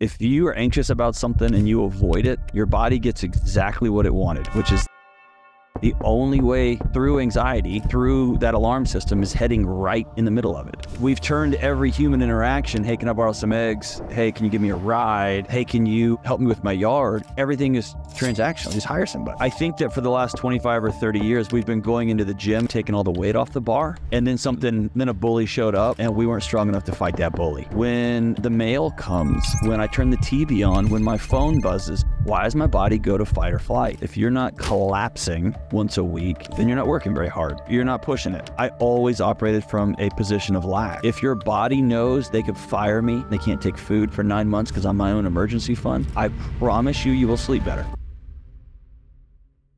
If you are anxious about something and you avoid it, your body gets exactly what it wanted, which is the only way through anxiety, through that alarm system, is heading right in the middle of it. We've turned every human interaction, hey, can I borrow some eggs? Hey, can you give me a ride? Hey, can you help me with my yard? Everything is transactional. Just hire somebody. I think that for the last 25 or 30 years, we've been going into the gym, taking all the weight off the bar, and then a bully showed up and we weren't strong enough to fight that bully. When the mail comes, when I turn the TV on, when my phone buzzes, why does my body go to fight or flight? If you're not collapsing once a week, then you're not working very hard. You're not pushing it. I always operated from a position of lack. If your body knows they could fire me, they can't take food for 9 months because I'm my own emergency fund, I promise you will sleep better.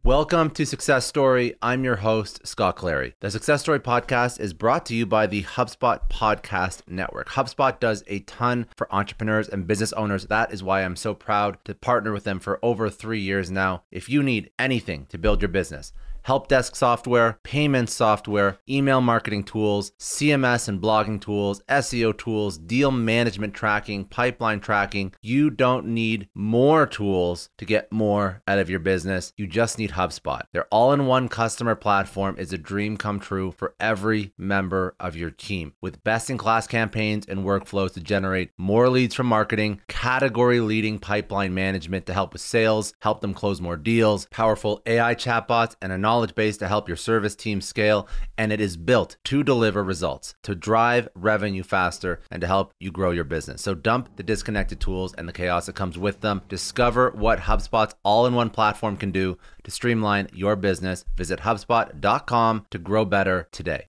Welcome to Success Story. I'm your host, Scott Clary. The Success Story podcast is brought to you by the HubSpot Podcast Network. HubSpot does a ton for entrepreneurs and business owners. That is why I'm so proud to partner with them for over 3 years now. If you need anything to build your business, help desk software, payment software, email marketing tools, CMS and blogging tools, SEO tools, deal management tracking, pipeline tracking. You don't need more tools to get more out of your business. You just need HubSpot. Their all-in-one customer platform is a dream come true for every member of your team. With best-in-class campaigns and workflows to generate more leads from marketing, category-leading pipeline management to help with sales, help them close more deals, powerful AI chatbots, and a knowledge base to help your service team scale, and it is built to deliver results, to drive revenue faster, and to help you grow your business. So dump the disconnected tools and the chaos that comes with them. Discover what HubSpot's all-in-one platform can do to streamline your business. Visit HubSpot.com to grow better today.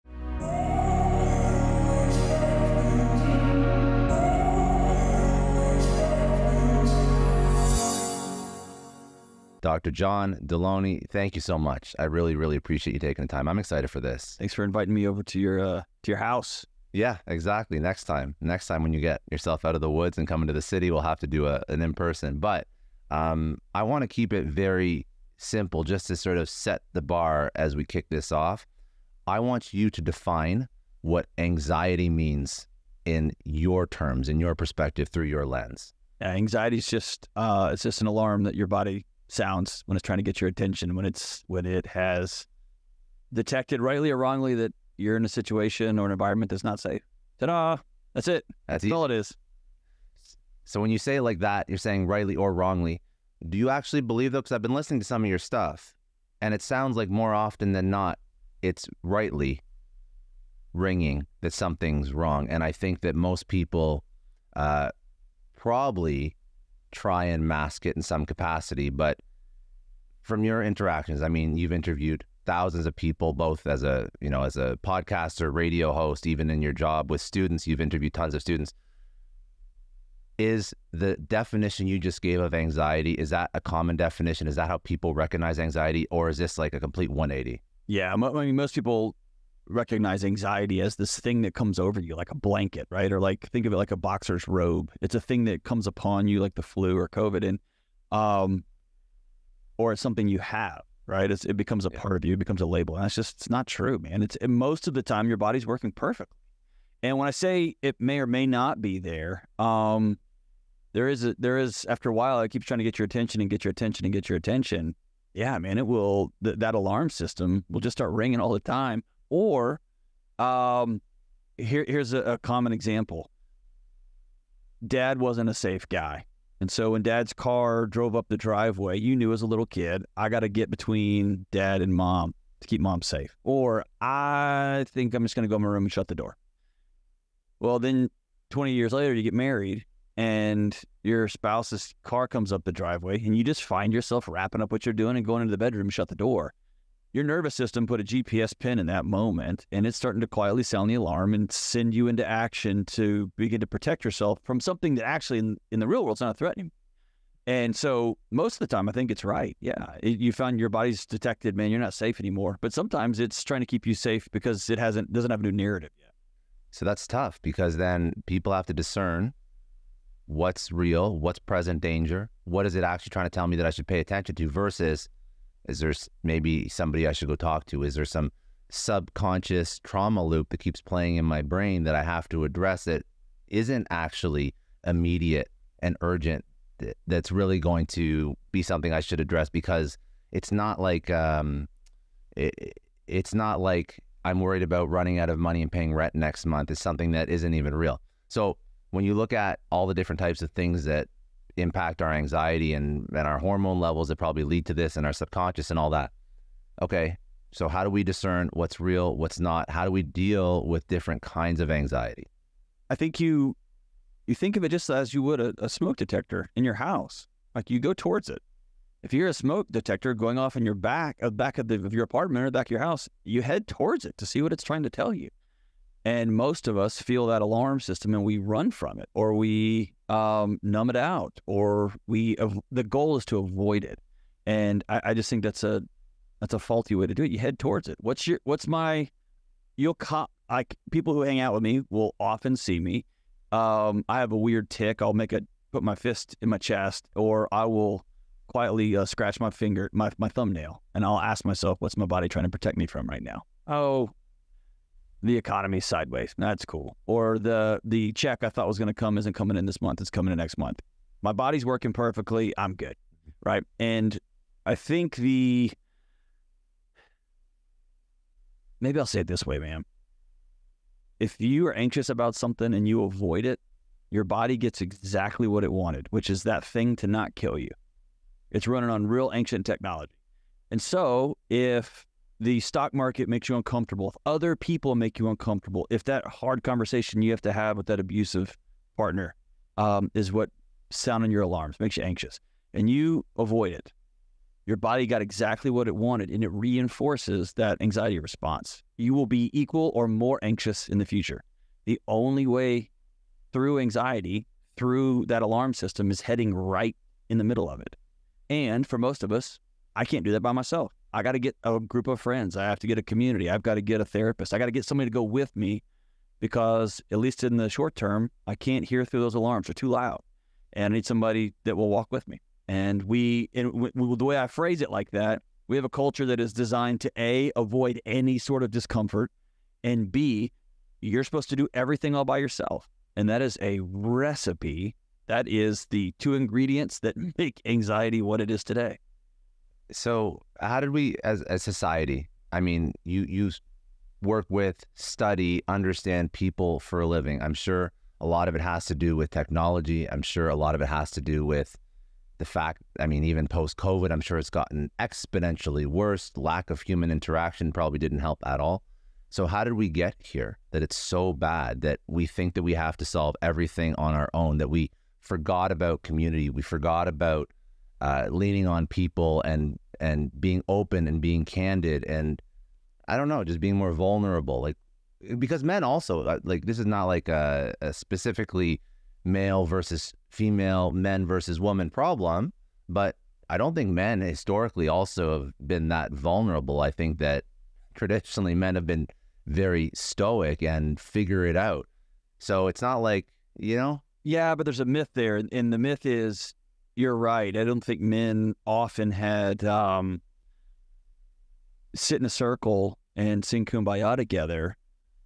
Dr. John Delony, thank you so much. I really, really appreciate you taking the time. I'm excited for this. Thanks for inviting me over to your house. Yeah, exactly. Next time when you get yourself out of the woods and come into the city, we'll have to do an in-person. But I want to keep it very simple just to sort of set the bar as we kick this off. I want you to define what anxiety means in your terms, in your perspective, through your lens. Yeah, anxiety is just it's just an alarm that your body sounds when it's trying to get your attention, when it has detected rightly or wrongly that you're in a situation or an environment that's not safe. Ta-da! That's it. That's all it is. So when you say it like that, you're saying rightly or wrongly. Do you actually believe though? Because I've been listening to some of your stuff, and it sounds like more often than not, it's rightly ringing that something's wrong. And I think that most people probably try and mask it in some capacity, but from your interactions, I mean, you've interviewed thousands of people, both as a podcaster, radio host, even in your job with students, you've interviewed tons of students. Is the definition you just gave of anxiety, is that a common definition? Is that how people recognize anxiety, or is this like a complete 180? Yeah, I mean, most people recognize anxiety as this thing that comes over you like a blanket, right? Or like, think of it like a boxer's robe. It's a thing that comes upon you like the flu or COVID, and or it's something you have, right? It becomes a part of you. It becomes a label, and it's not true, man. Most of the time your body's working perfectly. And when I say it may or may not be there, there is after a while it keeps trying to get your attention and get your attention and get your attention. Yeah, man, it will. That alarm system will just start ringing all the time. Or here's a common example. Dad wasn't a safe guy. And so when Dad's car drove up the driveway, you knew as a little kid, I got to get between Dad and Mom to keep Mom safe. Or I think I'm just going to go in my room and shut the door. Well, then 20 years later, you get married and your spouse's car comes up the driveway and you just find yourself wrapping up what you're doing and going into the bedroom and shut the door. Your nervous system put a GPS pin in that moment, and it's starting to quietly sound the alarm and send you into action to begin to protect yourself from something that actually in the real world is not threatening. And so most of the time, I think it's right. Yeah, you found your body's detected, man, you're not safe anymore. But sometimes it's trying to keep you safe because it doesn't have a new narrative yet. So that's tough, because then people have to discern what's real, what's present danger, what is it actually trying to tell me that I should pay attention to, versus is there maybe somebody I should go talk to? Is there some subconscious trauma loop that keeps playing in my brain that I have to address that isn't actually immediate and urgent that's really going to be something I should address, because it's not like it's not like I'm worried about running out of money and paying rent next month. It's something that isn't even real. So when you look at all the different types of things that impact our anxiety and our hormone levels that probably lead to this, and our subconscious and all that. Okay, so how do we discern what's real, what's not? How do we deal with different kinds of anxiety? I think you think of it just as you would a smoke detector in your house. Like, you go towards it. If you're a smoke detector going off in your back of your apartment or back of your house, you head towards it to see what it's trying to tell you. And most of us feel that alarm system and we run from it, or we numb it out, or the goal is to avoid it. And I just think that's a faulty way to do it. You head towards it. People who hang out with me will often see me. I have a weird tick. I'll put my fist in my chest, or I will quietly scratch my finger, my thumbnail, and I'll ask myself, what's my body trying to protect me from right now? Oh, the economy's sideways. That's cool. Or the check I thought was going to come isn't coming in this month. It's coming in next month. My body's working perfectly. I'm good. Right. And I think maybe I'll say it this way, man. If you are anxious about something and you avoid it, your body gets exactly what it wanted, which is that thing to not kill you. It's running on real ancient technology. And so if the stock market makes you uncomfortable, if other people make you uncomfortable, if that hard conversation you have to have with that abusive partner is what sounding your alarms, makes you anxious, and you avoid it, your body got exactly what it wanted, and it reinforces that anxiety response. You will be equal or more anxious in the future. The only way through anxiety, through that alarm system, is heading right in the middle of it. And for most of us, I can't do that by myself. I got to get a group of friends. I have to get a community. I've got to get a therapist. I got to get somebody to go with me, because at least in the short term, I can't hear through those alarms. They're too loud. And I need somebody that will walk with me. And the way I phrase it like that, we have a culture that is designed to A, avoid any sort of discomfort, and B, you're supposed to do everything all by yourself. And that is a recipe. That is the two ingredients that make anxiety what it is today. So how did we, as a society, I mean, you work with, study, understand people for a living. I'm sure a lot of it has to do with technology. I'm sure a lot of it has to do with the fact, I mean, even post-COVID, I'm sure it's gotten exponentially worse. Lack of human interaction probably didn't help at all. So how did we get here, that it's so bad that we think that we have to solve everything on our own, that we forgot about community, we forgot about leaning on people and being open and being candid, and I don't know, just being more vulnerable. Like, because men also, like, this is not like a specifically male versus female, men versus woman problem, but I don't think men historically also have been that vulnerable. I think that traditionally men have been very stoic and figure it out. So it's not like, you know? Yeah, but there's a myth there. And the myth is, you're right. I don't think men often had sit in a circle and sing Kumbaya together,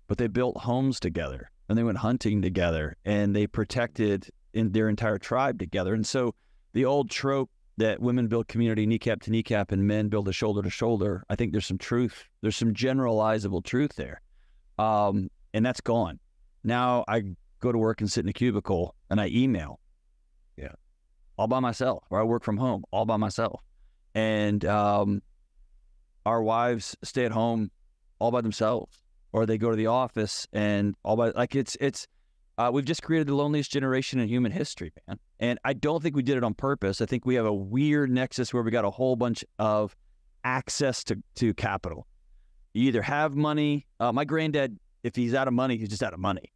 but they built homes together and they went hunting together and they protected their entire tribe together. And so the old trope that women build community kneecap to kneecap and men build a shoulder to shoulder, I think there's some truth. There's some generalizable truth there. And that's gone. Now I go to work and sit in a cubicle and I email. Yeah. All by myself, or I work from home all by myself. And our wives stay at home all by themselves, or they go to the office and all by, like, we've just created the loneliest generation in human history, man. And I don't think we did it on purpose. I think we have a weird nexus where we got a whole bunch of access to capital. You either have money. My granddad, if he's out of money, he's just out of money.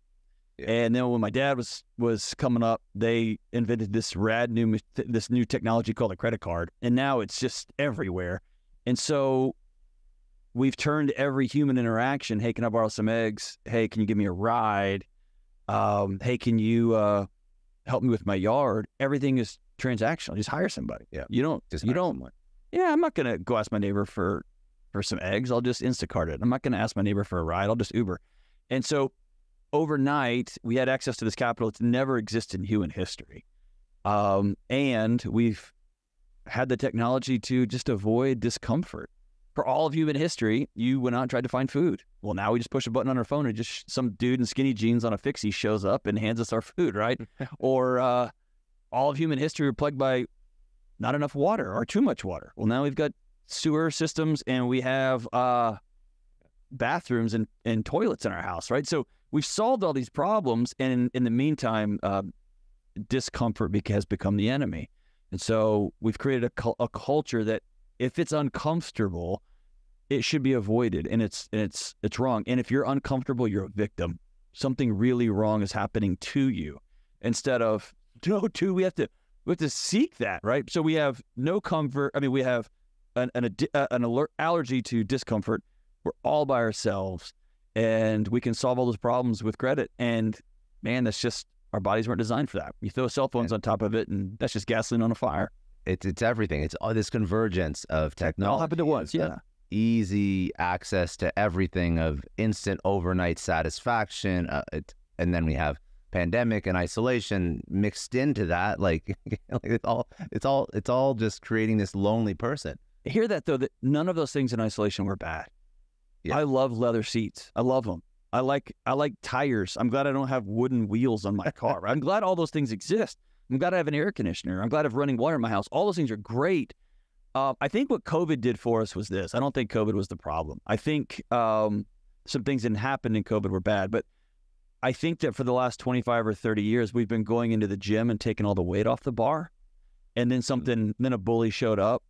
Yeah. And then when my dad was coming up, they invented this new technology called a credit card, and now it's just everywhere. And so we've turned every human interaction. Hey, can I borrow some eggs? Hey, can you give me a ride? Hey, can you help me with my yard? Everything is transactional. Just hire somebody. Yeah. You don't. Yeah, I'm not gonna go ask my neighbor for some eggs. I'll just Instacart it. I'm not gonna ask my neighbor for a ride. I'll just Uber. And so overnight, we had access to this capital that's never existed in human history. And we've had the technology to just avoid discomfort. For all of human history, you went out and tried to find food. Well, now we just push a button on our phone and just some dude in skinny jeans on a fixie shows up and hands us our food, right? Or all of human history, we're plagued by not enough water or too much water. Well, now we've got sewer systems and we have bathrooms and toilets in our house, right? So we've solved all these problems, and in the meantime, discomfort has become the enemy. And so we've created a culture that if it's uncomfortable, it should be avoided, and it's wrong. And if you're uncomfortable, you're a victim. Something really wrong is happening to you. Instead of we have to seek that, right? So we have no comfort. I mean, we have an allergy to discomfort. We're all by ourselves, and we can solve all those problems with credit. And man, that's just, our bodies weren't designed for that. You throw cell phones on top of it, and that's just gasoline on a fire. It's everything. It's all this convergence of technology. It all happened at once, yeah. Easy access to everything, of instant overnight satisfaction. And then we have pandemic and isolation mixed into that. Like it's all just creating this lonely person. I hear that though, that none of those things in isolation were bad. Yeah. I love leather seats. I love them. I like tires. I'm glad I don't have wooden wheels on my car. I'm glad all those things exist. I'm glad I have an air conditioner. I'm glad I have running water in my house. All those things are great. I think what COVID did for us was this. I don't think COVID was the problem. I think some things that happened in COVID were bad, but I think that for the last 25 or 30 years, we've been going into the gym and taking all the weight off the bar. And then a bully showed up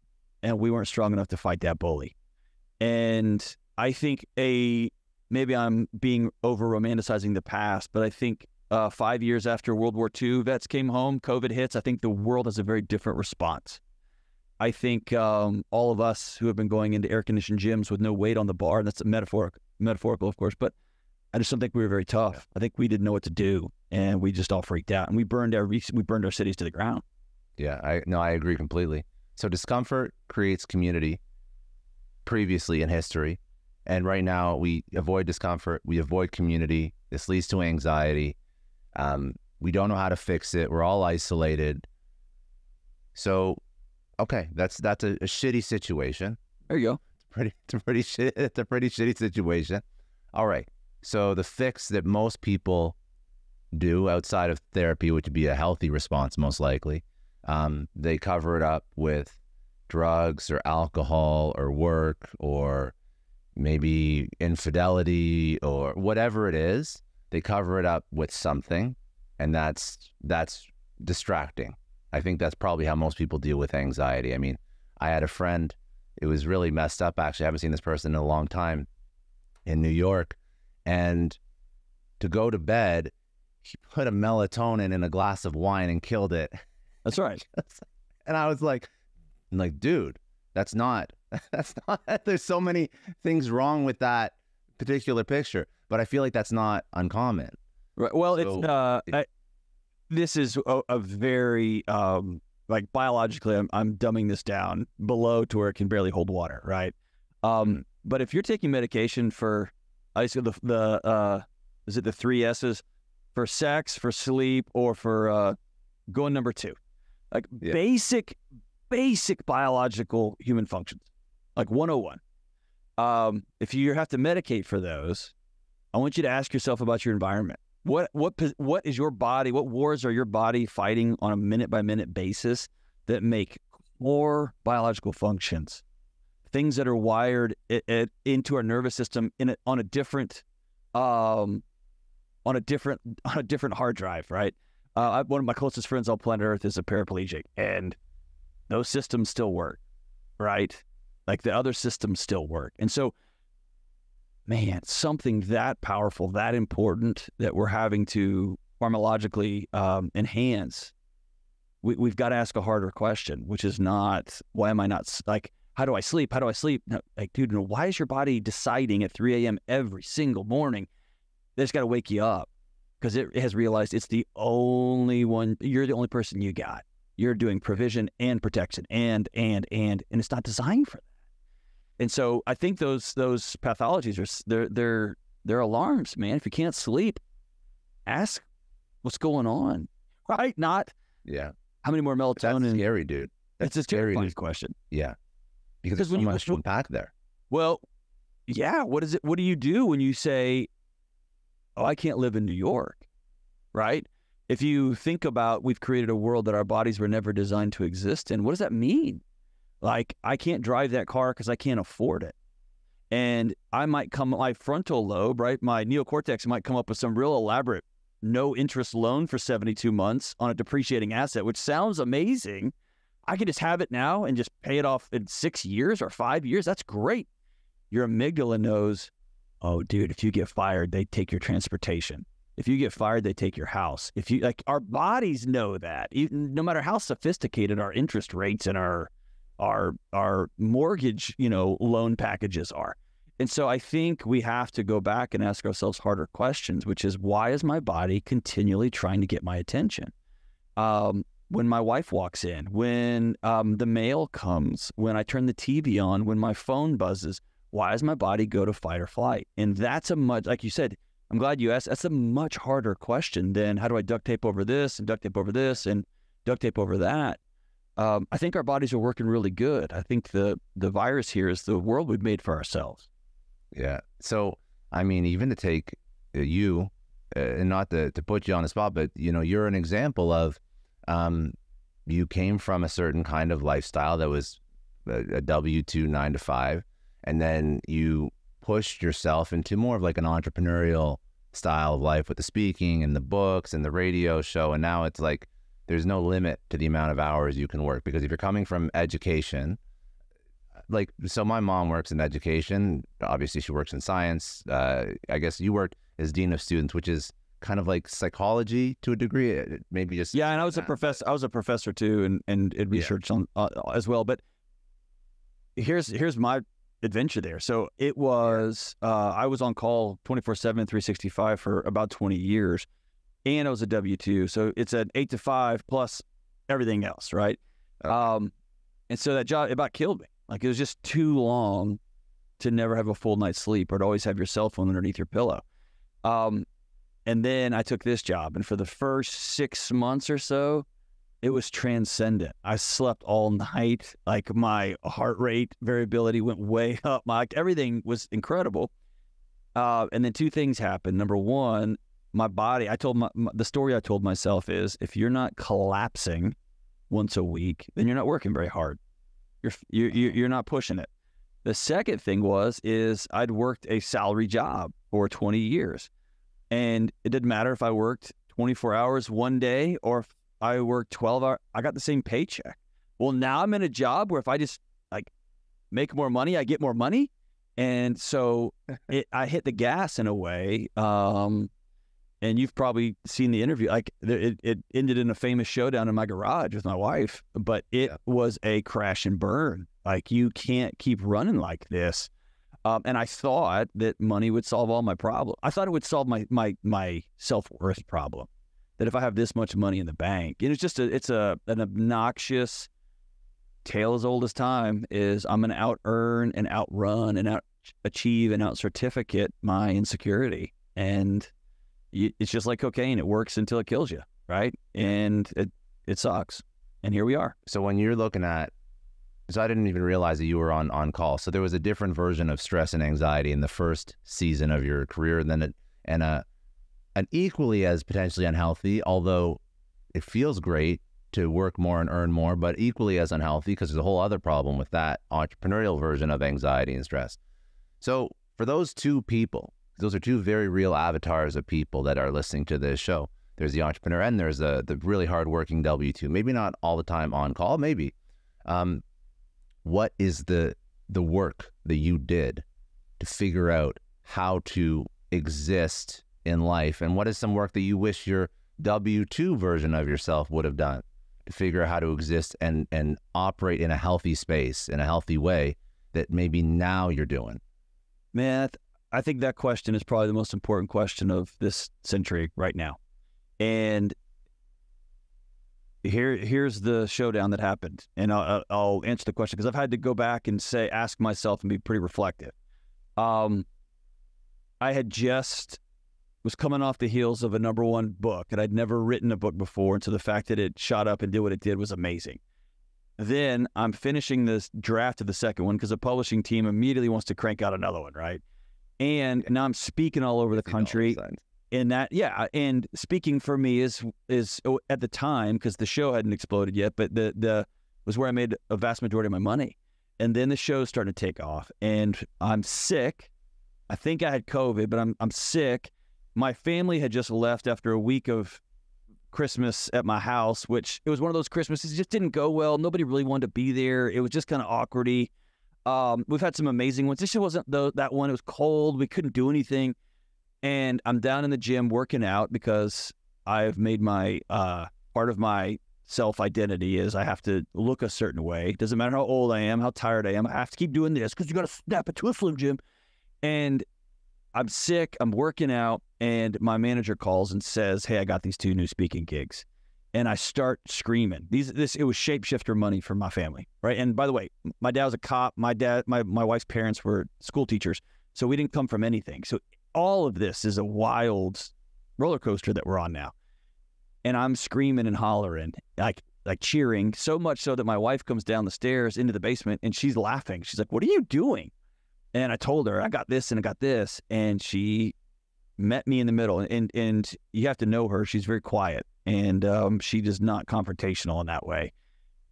and we weren't strong enough to fight that bully. And I think maybe I'm being over romanticizing the past, but I think 5 years after World War II, vets came home, COVID hits. I think the world has a very different response. I think all of us who have been going into air-conditioned gyms with no weight on the bar, and that's metaphorical, of course, but I just don't think we were very tough. Yeah. I think we didn't know what to do, and we just all freaked out, and we burned our cities to the ground. Yeah, I agree completely. So discomfort creates community previously in history, and right now we avoid discomfort, we avoid community. This leads to anxiety. We don't know how to fix it. We're all isolated. So, okay, that's a shitty situation. There you go. It's a pretty shitty situation. All right. So the fix that most people do outside of therapy, which would be a healthy response, most likely, they cover it up with drugs or alcohol or work or maybe infidelity or whatever it is. They cover it up with something, and that's distracting. I think that's probably how most people deal with anxiety. I mean, I had a friend, it was really messed up actually. I haven't seen this person in a long time, in New York, and to go to bed, he put a melatonin in a glass of wine and killed it. That's right. And I was like, dude, that's not, there's so many things wrong with that particular picture, but I feel like that's not uncommon. Right. Well, so, this is a very, like biologically, I'm dumbing this down below to where it can barely hold water, right? But if you're taking medication for, I say is it the 3 S's, for sex, for sleep, or for going number 2, like basic biological human functions, like 101. If you have to medicate for those, I want you to ask yourself about your environment. What is your body? What wars are your body fighting on a minute by minute basis that make core biological functions, things that are wired into our nervous system on a different hard drive, right? One of my closest friends on planet Earth is a paraplegic, and those systems still work, right? Like the other systems still work. And so, man, something that powerful, that important, that we're having to pharmacologically enhance, we've got to ask a harder question, which is not, why am I not, like, how do I sleep? How do I sleep? No, like, dude, why is your body deciding at 3 a.m. every single morning that it's got to wake you up? Because it has realized it's the only one, you're the only person you got. You're doing provision and protection and it's not designed for that. And so I think those pathologies are they're alarms, man. If you can't sleep, ask what's going on, right? Not How many more melatonin? That's scary, dude. That's a terrifying question. Yeah. Because there's so much to unpack there. Well, yeah. What is it? What do you do when you say, oh, I can't live in New York, right? If you think about, we've created a world that our bodies were never designed to exist in. What does that mean? Like, I can't drive that car because I can't afford it. And I might my frontal lobe, right? My neocortex might come up with some real elaborate no interest loan for 72 months on a depreciating asset, which sounds amazing. I can just have it now and just pay it off in 6 years or 5 years. That's great. Your amygdala knows, oh, dude, if you get fired, they take your transportation. If you get fired, they take your house. If you like, our bodies know that. Even, no matter how sophisticated our interest rates and our mortgage, loan packages are. And so I think we have to go back and ask ourselves harder questions, which is, why is my body continually trying to get my attention? When my wife walks in, when the mail comes, when I turn the TV on, when my phone buzzes, why does my body go to fight or flight? And that's a much, like you said, I'm glad you asked, that's a much harder question than how do I duct tape over this and duct tape over this and duct tape over that. I think our bodies are working really good. I think the virus here is the world we've made for ourselves. Yeah. So, I mean, even to take you, and not to put you on the spot, but, you're an example of, you came from a certain kind of lifestyle that was a W-2 9 to 5, and then you pushed yourself into more of like an entrepreneurial style of life with the speaking and the books and the radio show. And now it's like, there's no limit to the amount of hours you can work, because if you're coming from education, like, so my mom works in education. Obviously she works in science. I guess you worked as dean of students, which is kind of like psychology to a degree, maybe just. Yeah. And I was a professor too, and research on as well. But here's my adventure there. So it was, I was on call 24/7, 365 for about 20 years. And I was a W-2. So it's an 8 to 5 plus everything else. Right. Okay. And so that job about killed me. Like, it was just too long to never have a full night's sleep or to always have your cell phone underneath your pillow. And then I took this job, and for the first 6 months or so, it was transcendent. I slept all night. Like, my heart rate variability went way up. Everything was incredible. And then two things happened. Number one, my body, the story I told myself is, if you're not collapsing once a week, then you're not working very hard. You're not pushing it. The second thing is I'd worked a salary job for 20 years, and it didn't matter if I worked 24 hours one day or if I worked 12 hours, I got the same paycheck. Well, now I'm in a job where if I just like make more money, I get more money. And so I hit the gas in a way. And you've probably seen the interview. Like, it ended in a famous showdown in my garage with my wife, but it was a crash and burn. Like, you can't keep running like this. And I thought that money would solve all my problems. I thought it would solve my self-worth problem. That if I have this much money in the bank, and it's an obnoxious tale as old as time, is I'm going to out-earn and outrun and out-achieve and out-certificate my insecurity. And it's just like cocaine. It works until it kills you, right? And it sucks. And here we are. So when you're looking at, So I didn't even realize that you were on call. So there was a different version of stress and anxiety in the first season of your career, and then an equally as potentially unhealthy, although it feels great to work more and earn more, but equally as unhealthy, because there's a whole other problem with that entrepreneurial version of anxiety and stress. So for those two people, those are two very real avatars of people that are listening to this show. There's the entrepreneur and there's the really hardworking W-2. Maybe not all the time on call, maybe. What is the work that you did to figure out how to exist in life? And what is some work that you wish your W-2 version of yourself would have done to figure out how to exist and operate in a healthy space, in a healthy way that maybe now you're doing? Man, I think that question is probably the most important question of this century right now. And here's the showdown that happened. And I'll answer the question because I've had to go back and ask myself and be pretty reflective. I had just was coming off the heels of a #1 book, and I'd never written a book before. And so the fact that it shot up and did what it did was amazing. Then I'm finishing this draft of the second one because the publishing team immediately wants to crank out another one, right? And now I'm speaking all over the country. And that, and speaking for me is at the time, because the show hadn't exploded yet, but the was where I made a vast majority of my money. And then the show's starting to take off, and I'm sick. I think I had COVID, but I'm sick. My family had just left after a week of Christmas at my house, which it was one of those Christmases that just didn't go well. Nobody really wanted to be there. It was just kind of awkwardy. We've had some amazing ones. This wasn't that one. It was cold. We couldn't do anything. And I'm down in the gym working out because I've made my part of my self-identity is I have to look a certain way. It doesn't matter how old I am, how tired I am. I have to keep doing this because you got to snap it to a Slim Jim. And I'm sick. I'm working out. And my manager calls and says, hey, I got these 2 new speaking gigs. And I start screaming. It was shapeshifter money for my family, right? And by the way, my dad was a cop. My wife's parents were school teachers. So we didn't come from anything. So all of this is a wild roller coaster that we're on now. And I'm screaming and hollering, like cheering, so much so that my wife comes down the stairs into the basement and she's laughing. She's like, what are you doing? And I told her, I got this and I got this. And she met me in the middle. And you have to know her. She's very quiet. And she is not confrontational in that way.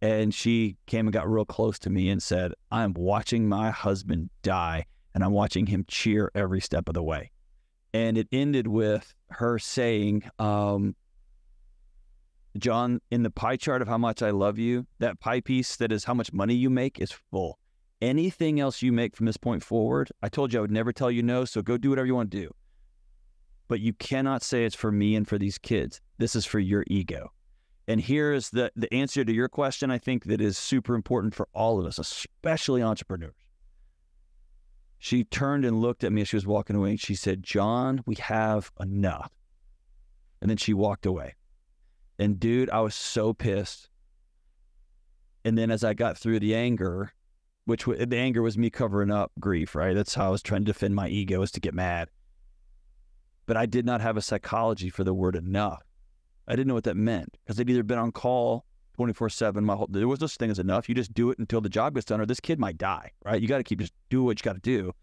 And she came and got real close to me and said, I'm watching my husband die, and I'm watching him cheer every step of the way. And it ended with her saying, John, in the pie chart of how much I love you, that pie piece that is how much money you make is full. Anything else you make from this point forward, I told you I would never tell you no, so go do whatever you want to do. But you cannot say it's for me and for these kids. This is for your ego. And here is the answer to your question, I think, that is super important for all of us, especially entrepreneurs. She turned and looked at me as she was walking away, and she said, John, we have enough. And then she walked away. And dude, I was so pissed. And then as I got through the anger, the anger was me covering up grief, right? That's how I was trying to defend my ego, is to get mad. But I did not have a psychology for the word enough. I didn't know what that meant, because I'd either been on call 24/7. There was no such thing as enough. You just do it until the job gets done, or this kid might die, right? You got to just do what you got to do.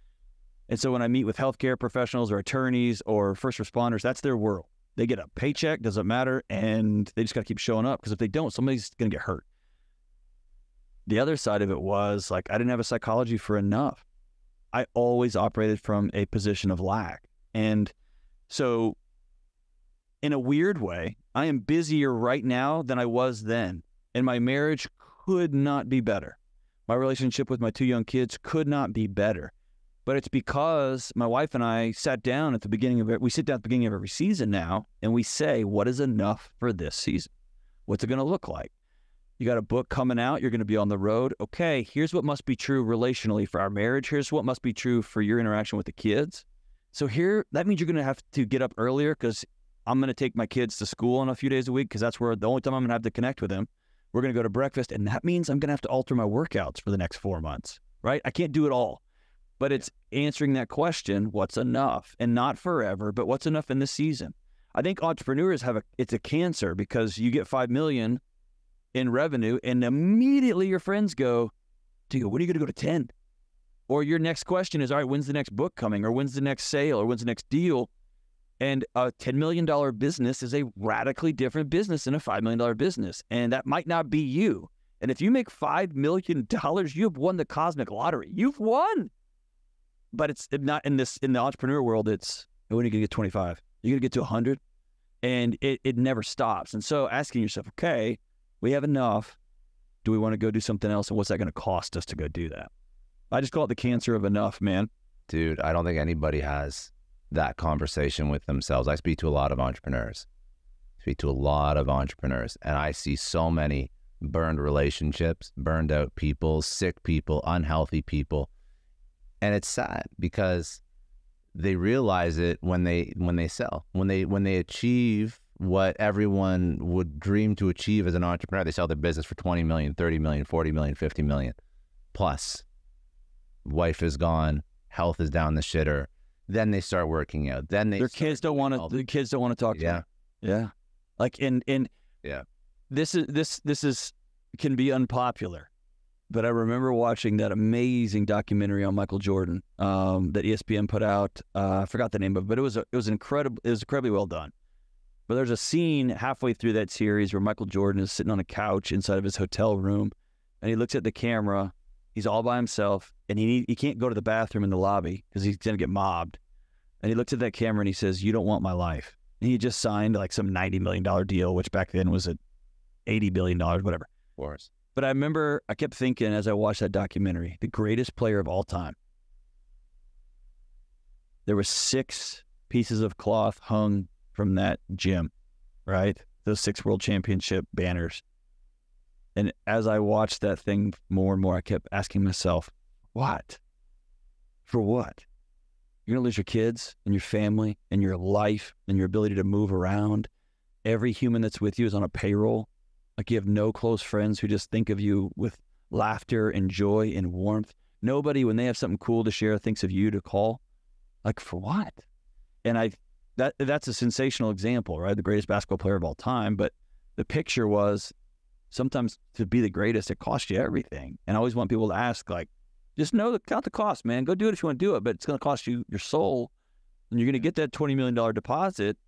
And so when I meet with healthcare professionals or attorneys or first responders, that's their world. They get a paycheck, doesn't matter, and they just got to keep showing up, because if they don't, somebody's going to get hurt. The other side of it was, like, I didn't have a psychology for enough. I always operated from a position of lack. And so in a weird way, I am busier right now than I was then. And my marriage could not be better. My relationship with my 2 young kids could not be better. But it's because my wife and I sat down at the beginning of it. We sit down at the beginning of every season now, and we say, what is enough for this season? What's it going to look like? You got a book coming out. You're going to be on the road. Okay, here's what must be true relationally for our marriage. Here's what must be true for your interaction with the kids. So that means you're going to have to get up earlier, because I'm going to take my kids to school on a few days a week, because that's where the only time I'm going to have to connect with them. We're going to go to breakfast, and that means I'm going to have to alter my workouts for the next 4 months, right? I can't do it all. But it's answering that question, what's enough? And not forever, but what's enough in this season? I think entrepreneurs it's a cancer, because you get 5 million in revenue, and immediately your friends go, dude, when are you going to go to 10? Or your next question is, all right, when's the next book coming? Or when's the next sale? Or when's the next deal? And a $10 million business is a radically different business than a $5 million business. And that might not be you. And if you make $5 million, you've won the cosmic lottery. You've won. But it's not in the entrepreneur world. It's, when are you going to get 25? You're going to get to 100? And it never stops. And so asking yourself, okay, we have enough. Do we want to go do something else? And what's that going to cost us to go do that? I just call it the cancer of enough, man. Dude, I don't think anybody has that conversation with themselves. I speak to a lot of entrepreneurs. And I see so many burned relationships, burned out people, sick people, unhealthy people. And it's sad, because they realize it when they sell, when they achieve what everyone would dream to achieve as an entrepreneur. They sell their business for 20 million, 30 million, 40 million, 50 million plus. Wife is gone, health is down the shitter. Then they start working out. Then their kids don't want to. The kids don't want to talk to them. Yeah. Like this is can be unpopular, but I remember watching that amazing documentary on Michael Jordan that ESPN put out. I forgot the name of it, but it was incredibly well done. But there's a scene halfway through that series where Michael Jordan is sitting on a couch inside of his hotel room, and he looks at the camera. He's all by himself, and he can't go to the bathroom in the lobby because he's going to get mobbed. And he looks at that camera and he says, "You don't want my life." And he just signed like some $90 million deal, which back then was at $80 billion, whatever. Of course. But I remember I kept thinking as I watched that documentary, the greatest player of all time. There were 6 pieces of cloth hung from that gym, right? Those 6 world championship banners. And as I watched that thing more and more, I kept asking myself, what? For what? You're going to lose your kids and your family and your life and your ability to move around. Every human that's with you is on a payroll. Like you have no close friends who just think of you with laughter and joy and warmth. Nobody, when they have something cool to share, thinks of you to call. Like for what? And that's a sensational example, right? The greatest basketball player of all time. But the picture was sometimes to be the greatest, it costs you everything. And I always want people to ask, like, just count the cost, man. Go do it if you want to do it, but it's going to cost you your soul. And you're going to get that $20 million deposit.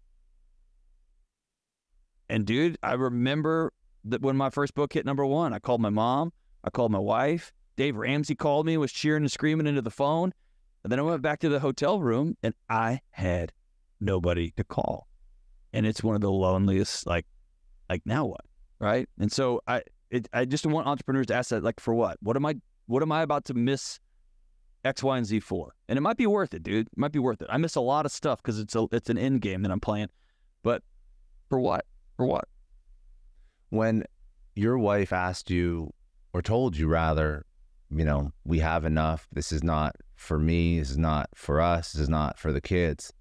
And dude, I remember that when my first book hit #1, I called my mom, I called my wife, Dave Ramsey called me, was cheering and screaming into the phone. And then I went back to the hotel room and I had nobody to call. And it's one of the loneliest, like now what? Right? And so I just want entrepreneurs to ask that, like, for what? What am I about to miss X, Y, and Z for? And it might be worth it, dude. It might be worth it. I miss a lot of stuff because it's an end game that I'm playing. But for what? For what? When your wife asked you, or told you rather, we have enough. This is not for me. This is not for us. This is not for the kids.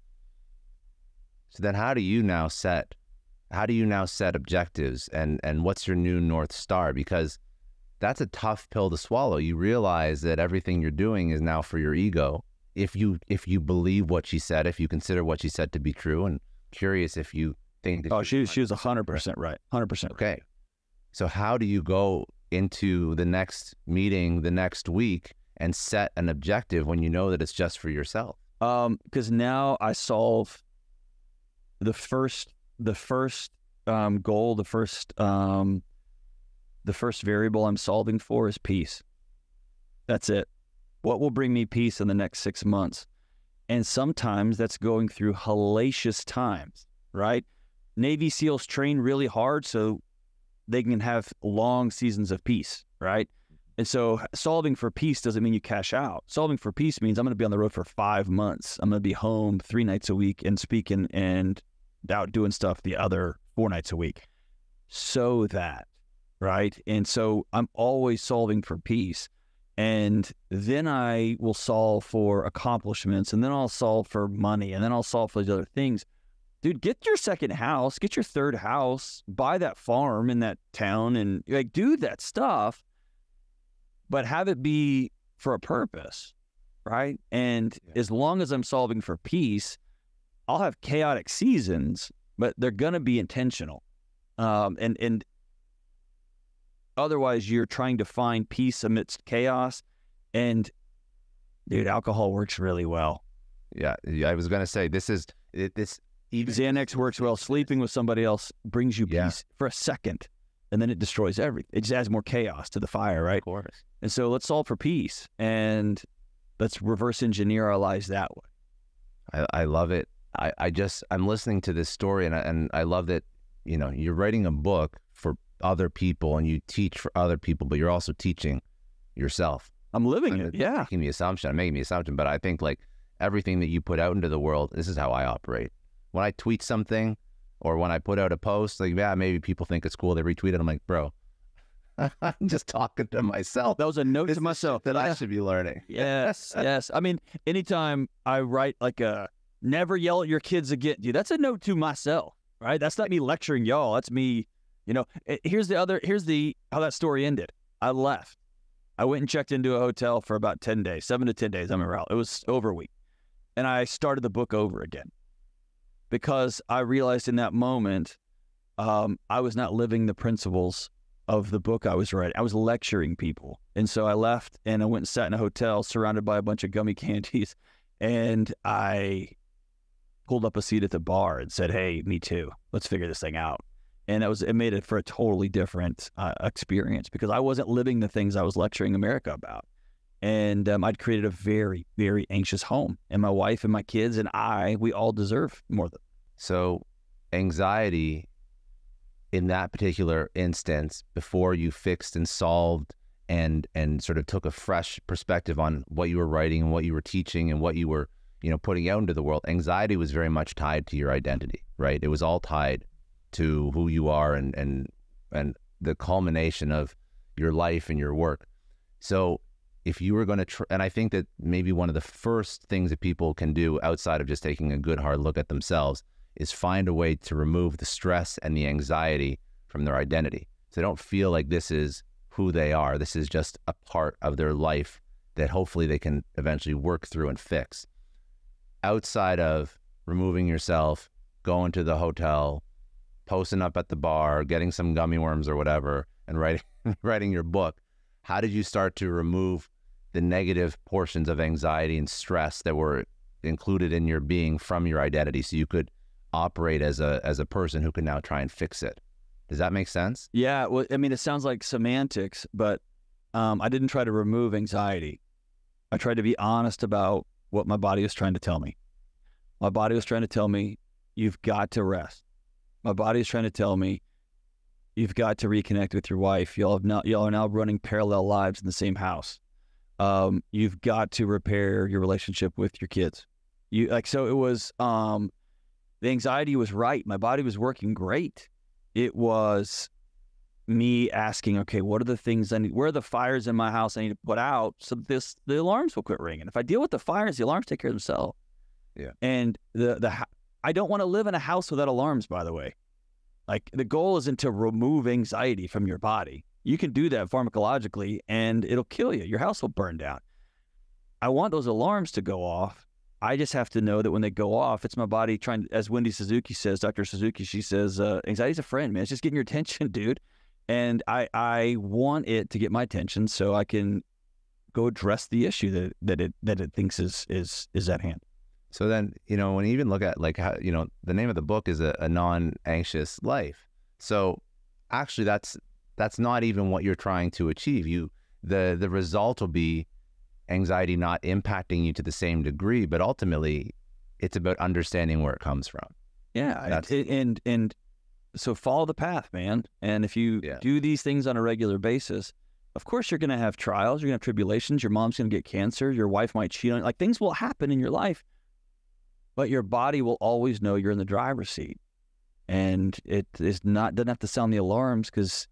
So then how do you now set objectives and what's your new North Star? Because that's a tough pill to swallow. You realize that everything you're doing is now for your ego. If you believe what she said, if you consider what she said to be true, and curious if you think that she was 100% right. 100% okay. Right. So how do you go into the next meeting the next week and set an objective when you know that it's just for yourself? Because now I solve the first goal, the first variable I'm solving for is peace. That's it. What will bring me peace in the next 6 months? And sometimes that's going through hellacious times, right? Navy SEALs train really hard so they can have long seasons of peace, right? And so solving for peace doesn't mean you cash out. Solving for peace means I'm going to be on the road for 5 months. I'm going to be home 3 nights a week and speaking and out doing stuff the other 4 nights a week. So that, right? And so I'm always solving for peace. And then I will solve for accomplishments, and then I'll solve for money, and then I'll solve for these other things. Dude, get your second house, get your third house, buy that farm in that town, and like do that stuff, but have it be for a purpose, right? And as long as I'm solving for peace, I'll have chaotic seasons, but they're going to be intentional. And otherwise you're trying to find peace amidst chaos. And dude, alcohol works really well. Yeah. I was going to say, this Xanax works well. Sleeping with somebody else brings you peace for a second, and then it destroys everything. It just adds more chaos to the fire, right? Of course. And so let's solve for peace, and let's reverse engineer our lives that way. I love it. I'm listening to this story, and I love that, you're writing a book for other people and you teach for other people, but you're also teaching yourself. I'm living it. I'm making the assumption, but I think like everything that you put out into the world, this is how I operate. When I tweet something or when I put out a post, like, maybe people think it's cool, they retweet it. I'm like, bro, I'm just talking to myself. That was a note to myself that I should be learning. Yes. I mean, anytime I write like never yell at your kids again, dude, that's a note to myself, right? That's not me lecturing y'all. That's me, here's how that story ended. I left. I went and checked into a hotel for about 10 days, 7 to 10 days. I'm around. It was over a week. And I started the book over again because I realized in that moment, I was not living the principles of the book I was writing. I was lecturing people. And so I left and I went and sat in a hotel surrounded by a bunch of gummy candies. And I pulled up a seat at the bar and said, hey, me too. Let's figure this thing out. And it made it for a totally different experience because I wasn't living the things I was lecturing America about. And I'd created a very, very anxious home. And my wife and my kids and we all deserve more than. So anxiety in that particular instance, before you fixed and solved and sort of took a fresh perspective on what you were writing and what you were teaching and what you were, putting out into the world, anxiety was very much tied to your identity, right? It was all tied to who you are and the culmination of your life and your work. So if you were going to, and I think that maybe one of the first things that people can do outside of just taking a good hard look at themselves is find a way to remove the stress and the anxiety from their identity. So they don't feel like this is who they are. This is just a part of their life that hopefully they can eventually work through and fix. Outside of removing yourself, going to the hotel, posting up at the bar, getting some gummy worms or whatever, and writing your book, how did you start to remove the negative portions of anxiety and stress that were included in your being from your identity so you could operate as a person who can now try and fix it? Does that make sense? Yeah. Well, I mean, it sounds like semantics, but I didn't try to remove anxiety. I tried to be honest about what my body was trying to tell me. My body was trying to tell me, you've got to rest. My body is trying to tell me, you've got to reconnect with your wife. Y'all are now running parallel lives in the same house. You've got to repair your relationship with your kids. So it was, the anxiety was right. My body was working great. It was me asking, okay, what are the things I need? Where are the fires in my house I need to put out so that the alarms will quit ringing? If I deal with the fires, the alarms take care of themselves. Yeah. And I don't want to live in a house without alarms, by the way. Like, the goal isn't to remove anxiety from your body. You can do that pharmacologically and it'll kill you. Your house will burn down. I want those alarms to go off. I just have to know that when they go off, it's my body trying, as Wendy Suzuki says, Dr. Suzuki, she says, anxiety's a friend, man. It's just getting your attention, dude. And I want it to get my attention so I can go address the issue that it thinks is at hand. So then, when you even look at like how, the name of the book is a non-anxious life. So actually that's not even what you're trying to achieve. The result will be anxiety not impacting you to the same degree, but ultimately it's about understanding where it comes from. Yeah. And so follow the path, man. And if you do these things on a regular basis, of course you're going to have trials, you're going to have tribulations, your mom's going to get cancer, your wife might cheat on you. Like, things will happen in your life, but your body will always know you're in the driver's seat. And doesn't have to sound the alarms because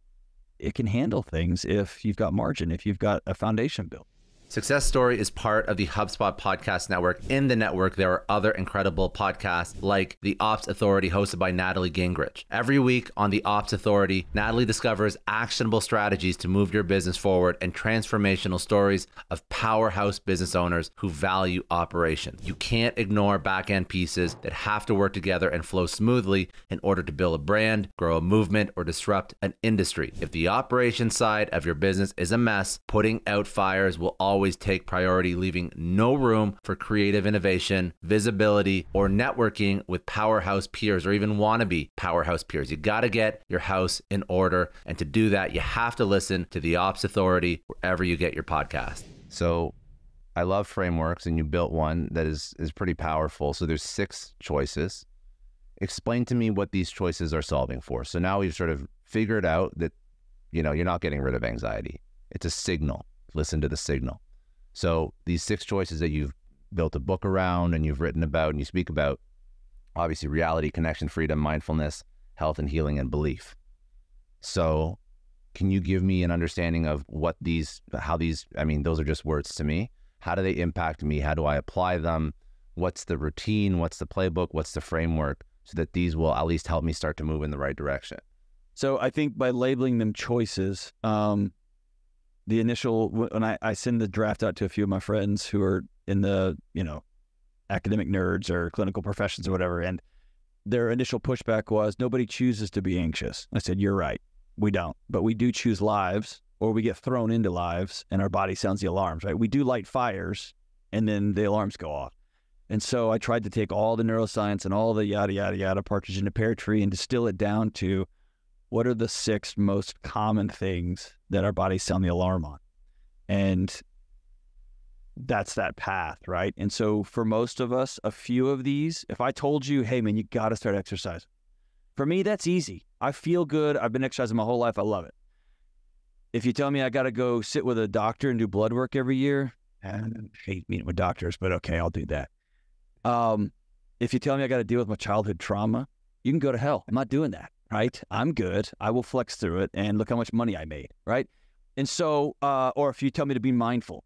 it can handle things if you've got margin, if you've got a foundation built. Success Story is part of the HubSpot podcast network. In the network, there are other incredible podcasts like The Ops Authority, hosted by Natalie Gingrich. Every week on The Ops Authority, Natalie discovers actionable strategies to move your business forward and transformational stories of powerhouse business owners who value operations. You can't ignore back-end pieces that have to work together and flow smoothly in order to build a brand, grow a movement, or disrupt an industry. If the operations side of your business is a mess, putting out fires will always take priority, leaving no room for creative innovation, visibility, or networking with powerhouse peers or even wannabe powerhouse peers. You got to get your house in order. And to do that, you have to listen to The Ops Authority wherever you get your podcast. So I love frameworks, and you built one that is pretty powerful. So there's 6 choices. Explain to me what these choices are solving for. So now we've sort of figured out that, you're not getting rid of anxiety. It's a signal. Listen to the signal. So these 6 choices that you've built a book around and you've written about and you speak about, obviously reality, connection, freedom, mindfulness, health and healing, and belief. So can you give me an understanding of those are just words to me. How do they impact me? How do I apply them? What's the routine? What's the playbook? What's the framework so that these will at least help me start to move in the right direction? So I think by labeling them choices, when I send the draft out to a few of my friends who are in the, academic nerds or clinical professions or whatever. And their initial pushback was, nobody chooses to be anxious. I said, you're right. We don't, but we do choose lives, or we get thrown into lives and our body sounds the alarms, right? We do light fires and then the alarms go off. And so I tried to take all the neuroscience and all the yada, yada, yada, partridge in a pear tree, and distill it down to what are the 6 most common things that our bodies sound the alarm on. And that's that path, right? And so for most of us, a few of these, if I told you, hey man, you got to start exercising. For me, that's easy. I feel good. I've been exercising my whole life. I love it. If you tell me I got to go sit with a doctor and do blood work every year, I hate meeting with doctors, but okay, I'll do that. If you tell me I got to deal with my childhood trauma, you can go to hell. I'm not doing that, right? I'm good. I will flex through it, and look how much money I made, right? And so, or if you tell me to be mindful,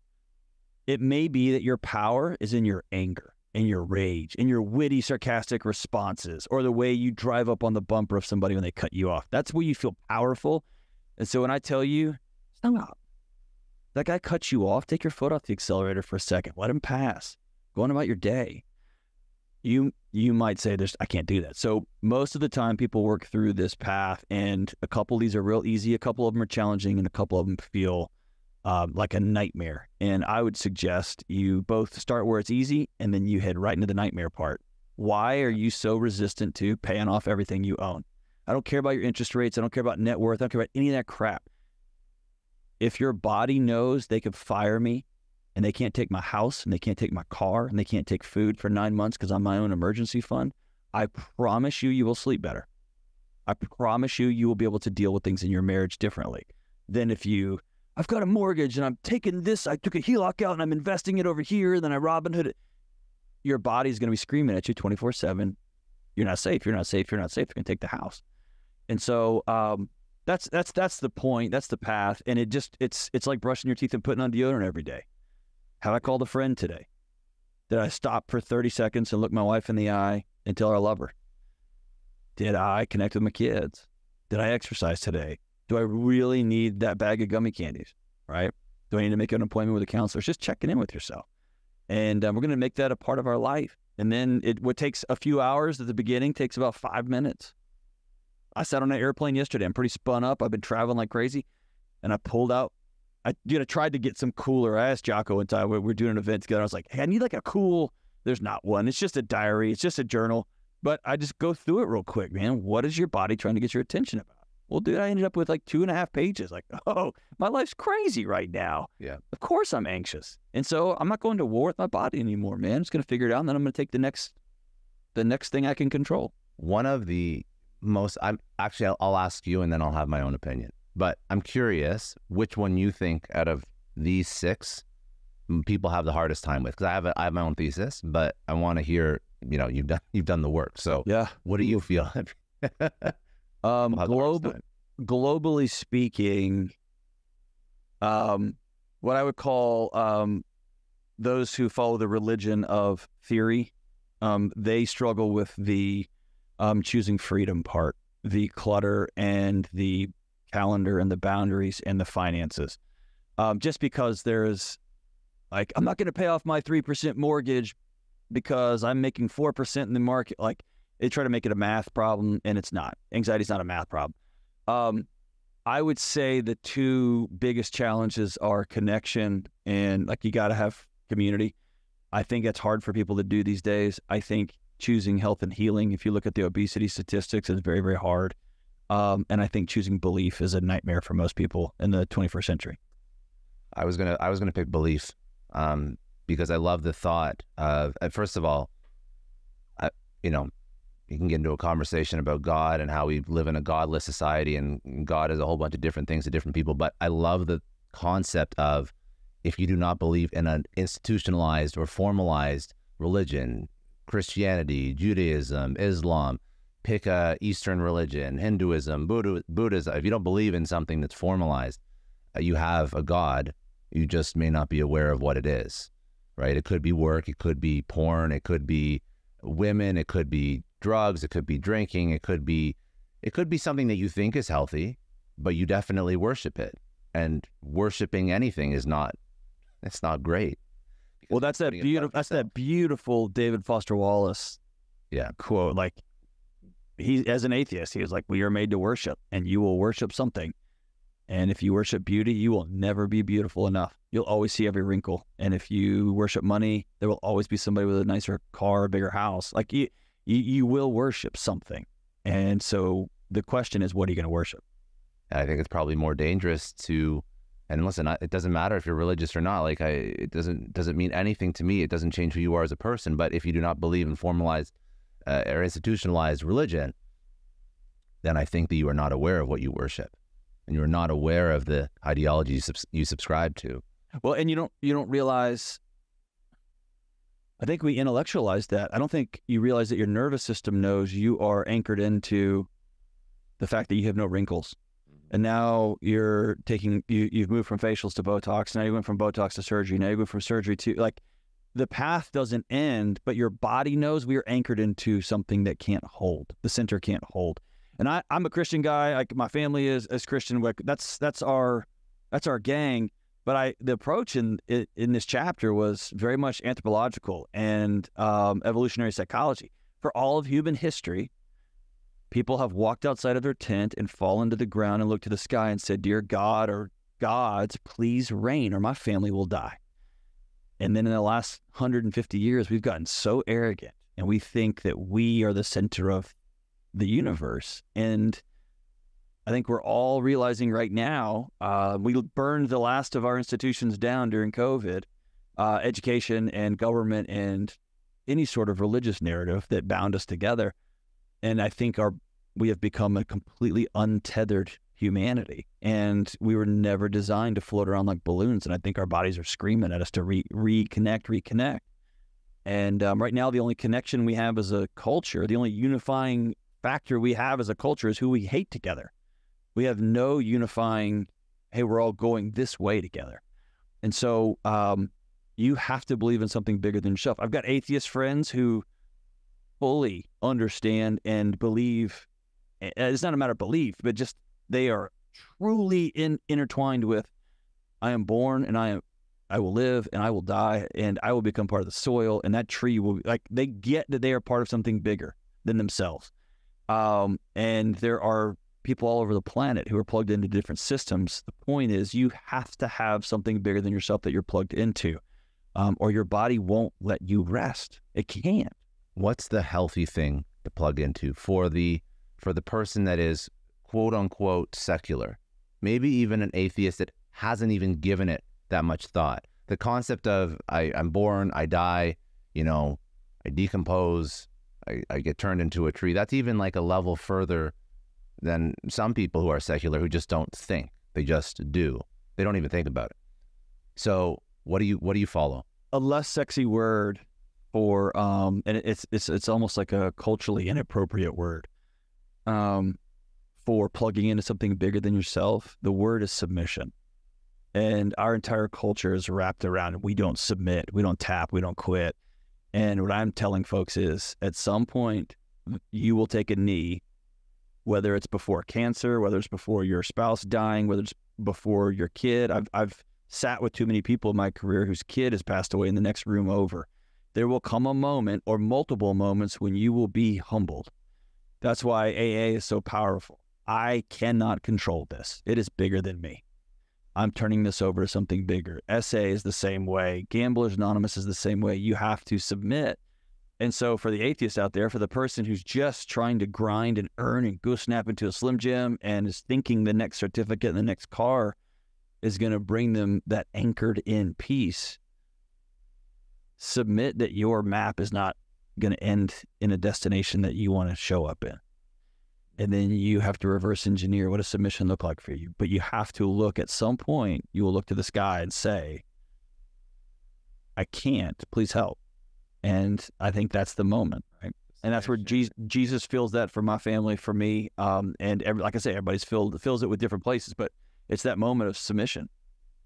it may be that your power is in your anger, in your rage, in your witty, sarcastic responses, or the way you drive up on the bumper of somebody when they cut you off. That's where you feel powerful. And so when I tell you, stop. That guy cut you off, take your foot off the accelerator for a second. Let him pass. Go on about your day. You might say, I can't do that. So most of the time people work through this path, and a couple of these are real easy, a couple of them are challenging, and a couple of them feel like a nightmare. And I would suggest you both start where it's easy, and then you head right into the nightmare part. Why are you so resistant to paying off everything you own? I don't care about your interest rates. I don't care about net worth. I don't care about any of that crap. If your body knows they could fire me and they can't take my house and they can't take my car and they can't take food for 9 months because I'm my own emergency fund, I promise you, you will sleep better. I promise you, you will be able to deal with things in your marriage differently than if I've got a mortgage and I'm taking this, I took a HELOC out and I'm investing it over here, and then I Robinhood it. Your body's going to be screaming at you 24/7. You're not safe. You're not safe. You're not safe. They're going to take the house. And so that's the point. That's the path. And it's like brushing your teeth and putting on deodorant every day. Have I called a friend today? Did I stop for 30 seconds and look my wife in the eye and tell her I love her? Did I connect with my kids? Did I exercise today? Do I really need that bag of gummy candies, right? Do I need to make an appointment with a counselor? It's just checking in with yourself. And we're going to make that a part of our life. And then what takes a few hours at the beginning takes about 5 minutes. I sat on an airplane yesterday. I'm pretty spun up. I've been traveling like crazy. And I pulled out, I tried to get some cooler. I asked Jocko one time, we're doing an event together. I was like, hey, I need like a cool, there's not one. It's just a diary. It's just a journal. But I just go through it real quick, man. What is your body trying to get your attention about? Well, dude, I ended up with like 2.5 pages. Like, oh, my life's crazy right now. Yeah. Of course I'm anxious. And so I'm not going to war with my body anymore, man. I'm just going to figure it out, and then I'm going to take the next thing I can control. One of the most, I'll ask you and then I'll have my own opinion. But I'm curious which one you think out of these 6 people have the hardest time with. Because I have my own thesis, but I want to hear, you've done the work. So yeah, what do you feel? Globally speaking, what I would call those who follow the religion of theory, they struggle with the choosing freedom part, the clutter and the calendar and the boundaries and the finances. Just because there's like, I'm not going to pay off my 3% mortgage because I'm making 4% in the market. Like, they try to make it a math problem, and it's not. Anxiety is not a math problem. I would say the 2 biggest challenges are connection and, like, you got to have community. I think that's hard for people to do these days. I think choosing health and healing, if you look at the obesity statistics, is very, very hard. And I think choosing belief is a nightmare for most people in the 21st century. I was gonna pick belief because I love the thought of, first of all, you can get into a conversation about God and how we live in a godless society, and God is a whole bunch of different things to different people. But I love the concept of, if you do not believe in an institutionalized or formalized religion, Christianity, Judaism, Islam, pick a Eastern religion, Hinduism, Buddhism. If you don't believe in something that's formalized, you have a God. You just may not be aware of what it is, right? It could be work. It could be porn. It could be women. It could be drugs. It could be drinking. It could be something that you think is healthy, but you definitely worship it. And worshiping anything it's not great, Well, that's that beautiful David Foster Wallace quote. Like, he, as an atheist, he was like, we are made to worship, and you will worship something. And if you worship beauty, you will never be beautiful enough. You'll always see every wrinkle. And if you worship money, there will always be somebody with a nicer car, a bigger house. Like, you will worship something. And so the question is, what are you going to worship? I think it's probably more dangerous to, and listen, it doesn't matter if you're religious or not. Like, it doesn't mean anything to me. It doesn't change who you are as a person. But if you do not believe in formalized or institutionalized religion, then I think that you are not aware of what you worship, and you are not aware of the ideology you subscribe to. Well, and you don't realize. I think we intellectualize that. I don't think you realize that your nervous system knows you are anchored into the fact that you have no wrinkles. And now you've moved from facials to Botox. Now you went from Botox to surgery. Now you went from surgery to, like, the path doesn't end, but your body knows we are anchored into something that can't hold. The center can't hold. And I'm a Christian guy. Like, my family is Christian. That's our gang. But the approach in this chapter was very much anthropological and evolutionary psychology. For all of human history, people have walked outside of their tent and fallen to the ground and looked to the sky and said, "Dear God or gods, please rain or my family will die." And then in the last 150 years, we've gotten so arrogant, and we think that we are the center of the universe. And I think we're all realizing right now, we burned the last of our institutions down during COVID, education and government and any sort of religious narrative that bound us together. And I think we have become a completely untethered humanity, and we were never designed to float around like balloons. And I think our bodies are screaming at us to reconnect. And right now, the only connection we have as a culture, the only unifying factor we have as a culture, is who we hate together. We have no unifying, hey, we're all going this way together. And so you have to believe in something bigger than yourself. I've got atheist friends who fully understand and believe. It's not a matter of belief, but just they are truly intertwined with, I am born and I will live and I will die and I will become part of the soil, and that tree will, like, they get that they are part of something bigger than themselves. And there are people all over the planet who are plugged into different systems. The point is, you have to have something bigger than yourself that you're plugged into, or your body won't let you rest. It can't. What's the healthy thing to plug into for the person that is quote unquote secular, maybe even an atheist that hasn't even given it that much thought? The concept of I'm born, I die, I decompose, I get turned into a tree. That's even like a level further than some people who are secular, who just don't think. They just do. They don't even think about it. So what do you follow? A less sexy word for and it's almost like a culturally inappropriate word for plugging into something bigger than yourself. The word is submission. And our entire culture is wrapped around, we don't submit, we don't tap, we don't quit. And what I'm telling folks is, at some point, you will take a knee, whether it's before cancer, whether it's before your spouse dying, whether it's before your kid. I've sat with too many people in my career whose kid has passed away in the next room over. There will come a moment, or multiple moments, when you will be humbled. That's why AA is so powerful. I cannot control this. It is bigger than me. I'm turning this over to something bigger. SA is the same way. Gamblers Anonymous is the same way. You have to submit. And so for the atheist out there, for the person who's just trying to grind and earn and go snap into a Slim Jim and is thinking the next certificate and the next car is going to bring them that anchored in peace, submit that your map is not going to end in a destination that you want to show up in. And then you have to reverse engineer what does submission look like for you. But you have to look, at some point, you will look to the sky and say, I can't, please help. And I think that's the moment, right? And that's where Jesus feels that for my family, for me. And like I say, everybody's feels it with different places, but it's that moment of submission.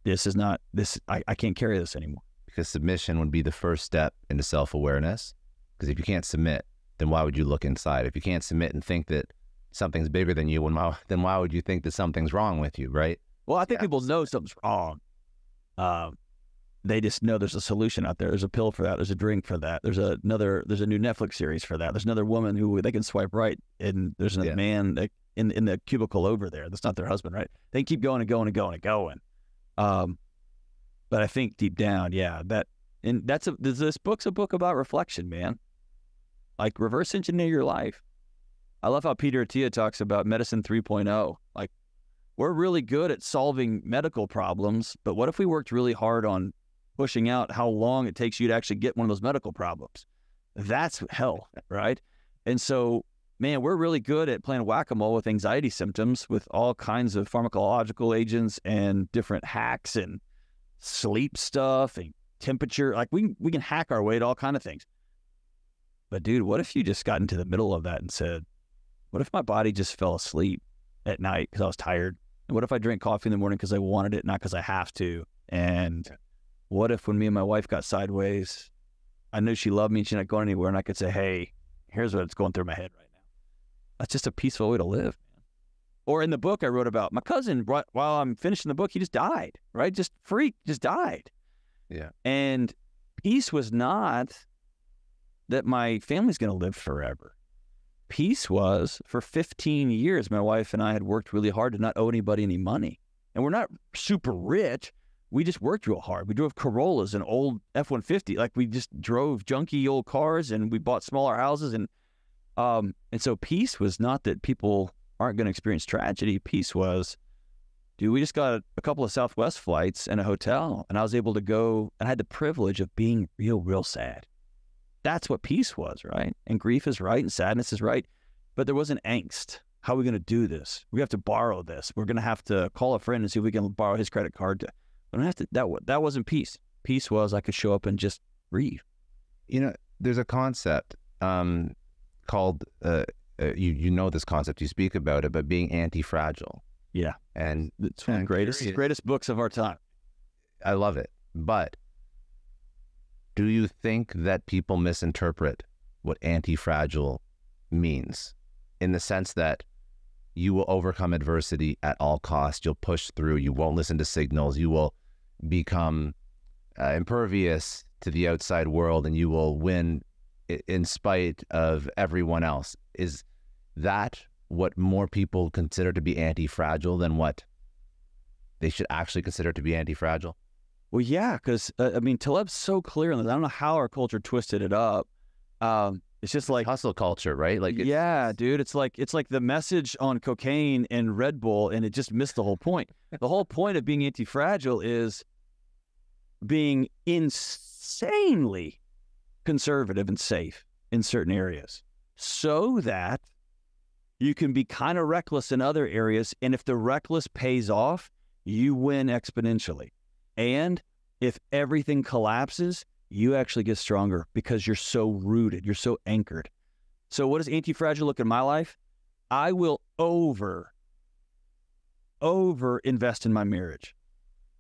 I can't carry this anymore. Because submission would be the first step into self-awareness. Because if you can't submit, then why would you look inside? If you can't submit and think that something's bigger than you, then why would you think that something's wrong with you, right? Well, I think people know something's wrong. they just know there's a solution out there. There's a pill for that. There's a drink for that. There's a new Netflix series for that. There's another woman who they can swipe right, and there's a man that in the cubicle over there. That's not their husband, right? They keep going and going and going and going. But I think deep down, this book's a book about reflection, man. Like, reverse engineer your life. I love how Peter Attia talks about medicine 3.0. Like, we're really good at solving medical problems, but what if we worked really hard on pushing out how long it takes you to actually get one of those medical problems? That's hell, right? And so, man, we're really good at playing whack-a-mole with anxiety symptoms with all kinds of pharmacological agents and different hacks and sleep stuff and temperature. Like, we can hack our way to all kinds of things. But dude, what if you just got into the middle of that and said, what if my body just fell asleep at night because I was tired? And what if I drank coffee in the morning because I wanted it, not because I have to? And what if when me and my wife got sideways, I knew she loved me and she's not going anywhere, and I could say, hey, here's what's going through my head right now. That's just a peaceful way to live, man. Or in the book I wrote about, my cousin, while I'm finishing the book, he just died, right? Just died. Yeah. And peace was not that my family's going to live forever. Peace was, for 15 years, my wife and I had worked really hard to not owe anybody any money. And we're not super rich. We just worked real hard. We drove Corollas and old F-150. Like, we just drove junky old cars, and we bought smaller houses. And so peace was not that people aren't going to experience tragedy. Peace was, dude, we just got a couple of Southwest flights and a hotel, and I was able to go, and I had the privilege of being real sad. That's what peace was, right? And grief is right, and sadness is right. But there wasn't angst. How are we going to do this? We have to borrow this. We're going to have to call a friend and see if we can borrow his credit card. We don't have to. That wasn't peace. Peace was I could show up and just breathe. You know, there's a concept called, you know this concept, you speak about it, but being anti-fragile. Yeah. And it's one of the greatest books of our time. I love it. But do you think that people misinterpret what anti-fragile means, in the sense that you will overcome adversity at all costs, you'll push through, you won't listen to signals, you will become impervious to the outside world, and you will win in spite of everyone else? Is that what more people consider to be anti-fragile than what they should actually consider to be anti-fragile? Well, yeah, because Taleb's so clear on this. I don't know how our culture twisted it up. It's just like hustle culture, right? Like, yeah, dude. It's like the message on cocaine and Red Bull, and it just missed the whole point. The whole point of being anti-fragile is being insanely conservative and safe in certain areas, so that you can be kind of reckless in other areas. And if the reckless pays off, you win exponentially. And if everything collapses, you actually get stronger because you're so rooted, you're so anchored. So what does anti-fragile look in my life? I will over invest in my marriage.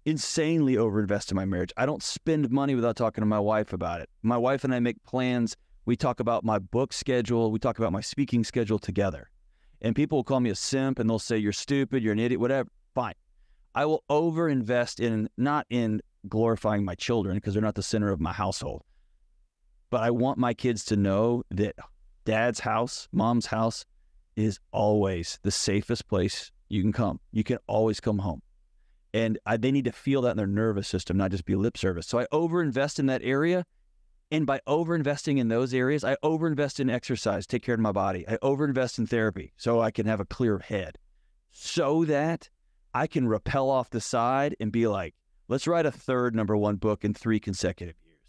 Insanely over invest in my marriage. I don't spend money without talking to my wife about it. My wife and I make plans. We talk about my book schedule. We talk about my speaking schedule together. And people will call me a simp, and they'll say, you're stupid, you're an idiot, whatever. Fine. I will over invest in, not in glorifying my children because they're not the center of my household, but I want my kids to know that dad's house, mom's house is always the safest place you can come. You can always come home. And they need to feel that in their nervous system, not just be lip service. So I overinvest in that area. And by overinvesting in those areas, I overinvest in exercise, take care of my body. I overinvest in therapy so I can have a clear head, so that I can rappel off the side and be like, let's write a third #1 book in 3 consecutive years.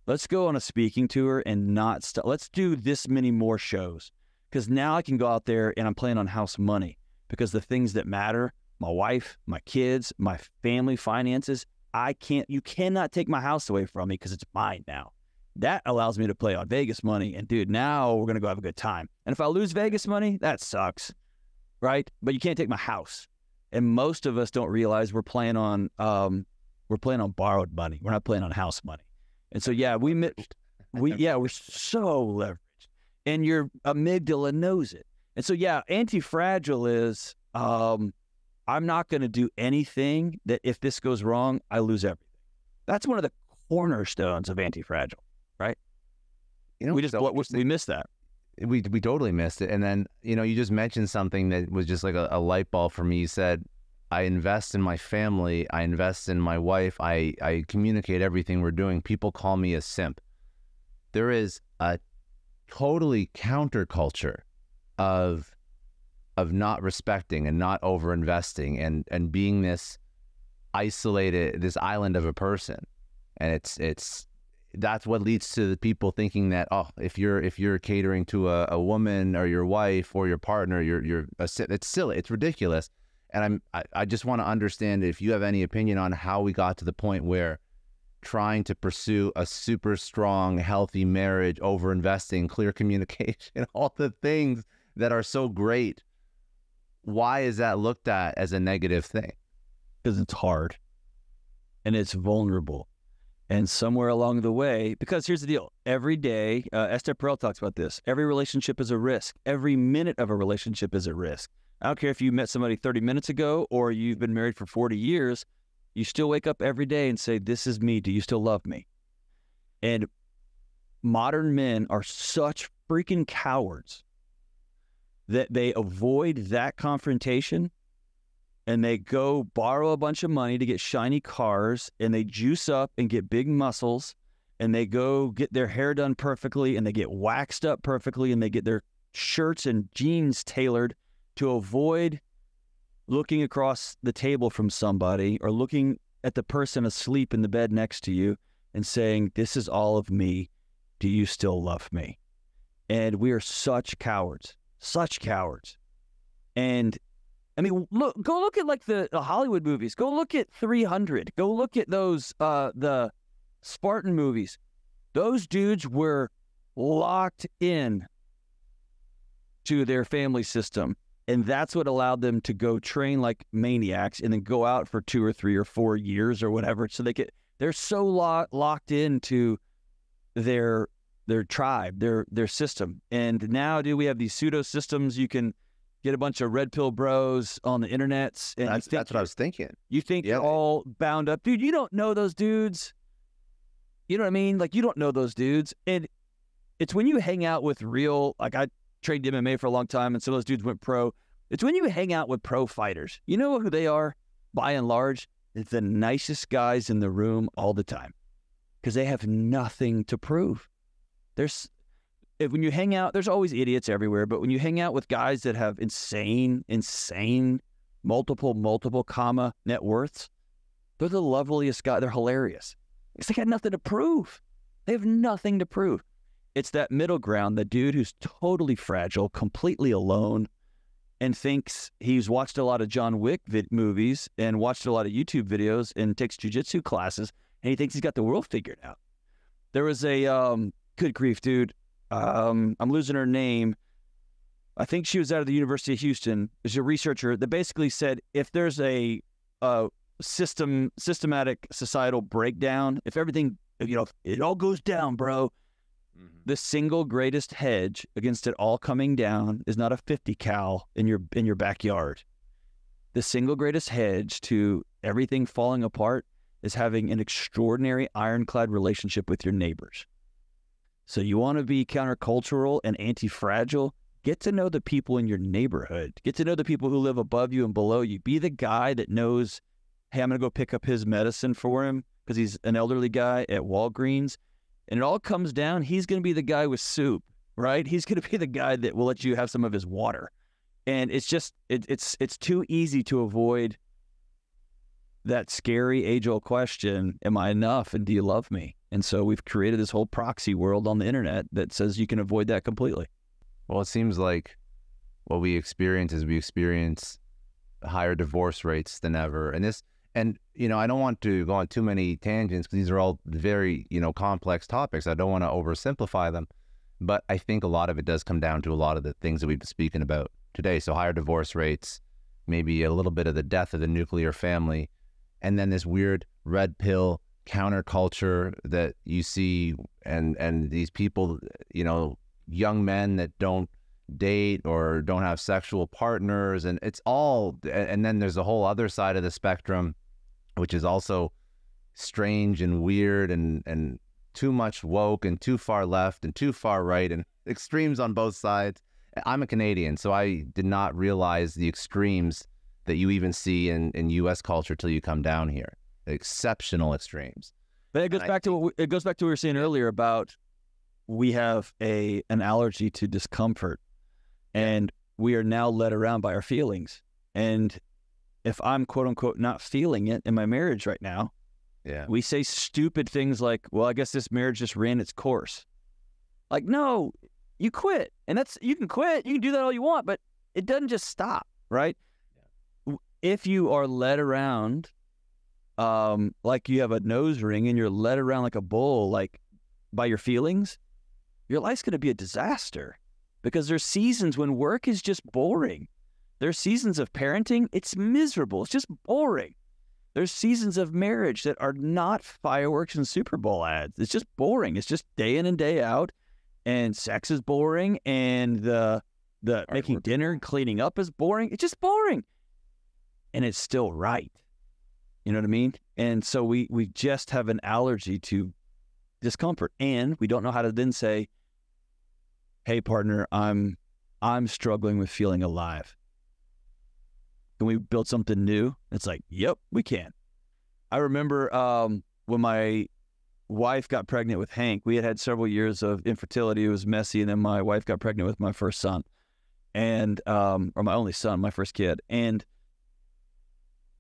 Let's go on a speaking tour and not stop. Let's do this many more shows, because now I can go out there and I'm playing on house money, because the things that matter, my wife, my kids, my family, finances, you cannot take my house away from me because it's mine now. That allows me to play on Vegas money. And dude, now we're going to go have a good time. And if I lose Vegas money, that sucks, right? But you can't take my house. And most of us don't realize we're playing on borrowed money. We're not playing on house money. And so, yeah, we're so leveraged, and your amygdala knows it. And so, yeah, anti-fragile is, I'm not going to do anything that if this goes wrong, I lose everything. That's one of the cornerstones of Anti-Fragile, right? We missed that. We totally missed it. And then, you just mentioned something that was just like a light bulb for me. You said, I invest in my family. I invest in my wife. I communicate everything we're doing. People call me a simp. There is a totally counterculture of not respecting and not over investing and being this isolated, this island of a person. And that's what leads to the people thinking that, oh, if you're catering to a woman or your wife or your partner, it's silly, it's ridiculous. And I just want to understand if you have any opinion on how we got to the point where trying to pursue a super strong, healthy marriage, over investing, clear communication, all the things that are so great. Why is that looked at as a negative thing? Because it's hard and it's vulnerable. And somewhere along the way, because here's the deal, every day, Esther Perel talks about this, every relationship is a risk. Every minute of a relationship is a risk. I don't care if you met somebody 30 minutes ago or you've been married for 40 years, you still wake up every day and say, this is me, do you still love me? And modern men are such freaking cowards that they avoid that confrontation and they go borrow a bunch of money to get shiny cars and they juice up and get big muscles and they go get their hair done perfectly and they get waxed up perfectly and they get their shirts and jeans tailored to avoid looking across the table from somebody or looking at the person asleep in the bed next to you and saying, this is all of me. Do you still love me? And we are such cowards. And I mean, go look at like the Hollywood movies. Go look at 300. Go look at those, the Spartan movies. Those dudes were locked in to their family system. And that's what allowed them to go train like maniacs and then go out for 2 or 3 or 4 years or whatever. So they're so locked into their tribe, their system. And now, we have these pseudo systems. You can get a bunch of red pill bros on the internet. And that's what I was thinking. You think you're all bound up. Dude, you don't know those dudes. You know what I mean? Like, you don't know those dudes. And it's when you hang out with real, like I trained MMA for a long time and some of those dudes went pro. It's when you hang out with pro fighters. You know who they are, by and large? It's the nicest guys in the room all the time because they have nothing to prove. When you hang out, there's always idiots everywhere, but when you hang out with guys that have insane, multiple comma net worths, they're the loveliest guy. They're hilarious. They got nothing to prove. They have nothing to prove. It's that middle ground, the dude who's totally fragile, completely alone, and thinks he's watched a lot of John Wick movies and watched a lot of YouTube videos and takes jiu-jitsu classes, and he thinks he's got the world figured out. There was a, good grief, dude. I'm losing her name. I think she was out of the University of Houston. She's a researcher that basically said if there's a systematic societal breakdown, if everything, it all goes down, bro, the single greatest hedge against it all coming down is not a 50 cal in your backyard. The single greatest hedge to everything falling apart is having an extraordinary ironclad relationship with your neighbors. So you want to be countercultural and anti-fragile, get to know the people in your neighborhood. Get to know the people who live above you and below you. Be the guy that knows, hey, I'm going to go pick up his medicine for him because he's an elderly guy at Walgreens. And it all comes down, he's going to be the guy with soup, right? He's going to be the guy that will let you have some of his water. And it's just, it's too easy to avoid that scary age-old question, am I enough and do you love me? And so we've created this whole proxy world on the internet that says you can avoid that completely. Well, it seems like what we experience is we experience higher divorce rates than ever. And I don't want to go on too many tangents because these are all very, complex topics. I don't want to oversimplify them, but I think a lot of it does come down to a lot of the things that we've been speaking about today. So higher divorce rates, maybe a little bit of the death of the nuclear family, and then this weird red pill counterculture that you see, and these people, young men that don't date or don't have sexual partners, and it's all, and then there's a whole other side of the spectrum, which is also strange and weird and too much woke and too far left and too far right and extremes on both sides. I'm a Canadian, so I did not realize the extremes that you even see in U.S. culture till you come down here. Exceptional extremes. But it goes back to what we were saying earlier about we have an allergy to discomfort, and we are now led around by our feelings. And if I'm quote unquote not feeling it in my marriage right now, we say stupid things like, well, I guess this marriage just ran its course. Like, no, you quit. And you can quit. You can do that all you want, but it doesn't just stop, right? Yeah. If you are led around like you have a nose ring and you're led around like a bull, like by your feelings, your life's going to be a disaster, because there's seasons when work is just boring. There's seasons of parenting. It's miserable. It's just boring. There's seasons of marriage that are not fireworks and Super Bowl ads. It's just boring. It's just day in and day out. And sex is boring. And the making dinner and cleaning up is boring. It's just boring. And it's still right. You know what I mean? And so we just have an allergy to discomfort. And we don't know how to then say, hey, partner, I'm struggling with feeling alive. Can we build something new? It's like, yep, we can. I remember when my wife got pregnant with Hank, we had several years of infertility. It was messy. And then my wife got pregnant with my first son, and or my only son, my first kid. And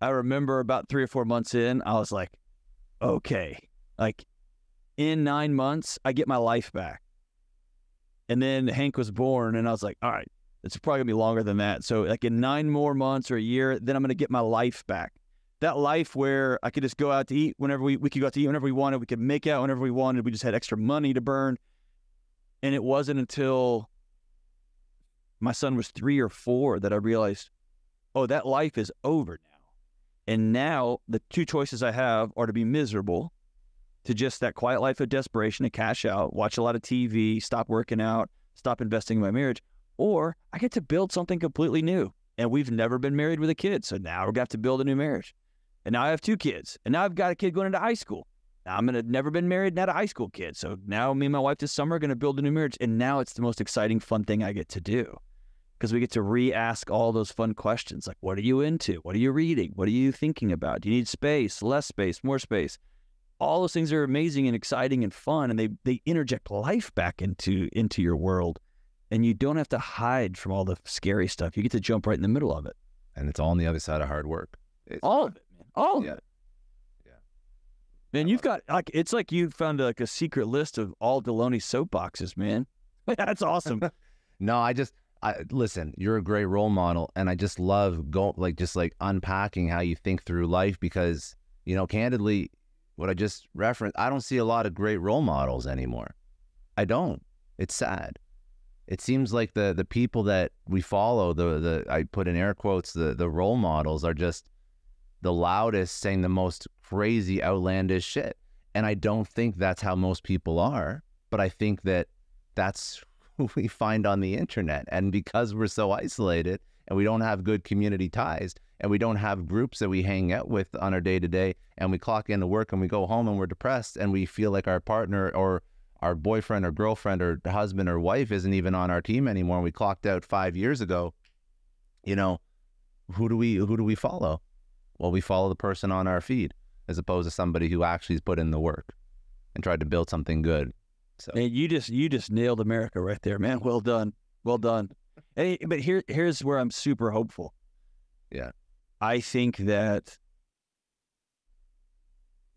I remember about 3 or 4 months in, I was like, okay, like in 9 months, I get my life back. And then Hank was born, and I was like, all right, it's probably gonna be longer than that. So like in 9 more months or a year, then I'm gonna get my life back. That life where I could just go out to eat whenever we could go out to eat whenever we wanted. We could make out whenever we wanted. We just had extra money to burn. And it wasn't until my son was 3 or 4 that I realized, oh, that life is over now. And now the 2 choices I have are to be miserable, to just that quiet life of desperation, to cash out, watch a lot of TV, stop working out, stop investing in my marriage, or I get to build something completely new. And we've never been married with a kid, so now we're going to have to build a new marriage. And now I have 2 kids, and now I've got a kid going into high school. Now I'm going to never been married, not a high school kid. So now me and my wife this summer are going to build a new marriage, and now it's the most exciting, fun thing I get to do, because we get to re-ask all those fun questions, like, what are you into? What are you reading? What are you thinking about? Do you need space, less space, more space? All those things are amazing and exciting and fun, and they interject life back into your world. And you don't have to hide from all the scary stuff. You get to jump right in the middle of it. And it's all on the other side of hard work. All of it, man. All of it. Yeah. Man, you've got, like, it's like you found like a secret list of all Delony soapboxes, man. That's awesome. No, listen, you're a great role model. And I just love unpacking how you think through life, because, you know, candidly, what I just referenced, I don't see a lot of great role models anymore. I don't. It's sad. It seems like the people that we follow, I put in air quotes, the role models are just the loudest, saying the most crazy, outlandish shit. And I don't think that's how most people are, but I think that that's who we find on the internet. And because we're so isolated and we don't have good community ties, and we don't have groups that we hang out with on our day-to-day, and we clock into work and we go home and we're depressed and we feel like our partner or our boyfriend or girlfriend or husband or wife isn't even on our team anymore, and we clocked out 5 years ago, you know, who do we follow? Well, we follow the person on our feed, as opposed to somebody who actually has put in the work and tried to build something good. So, man, you just nailed America right there, man. Well done. Well done. Hey, but here's where I'm super hopeful. Yeah. I think that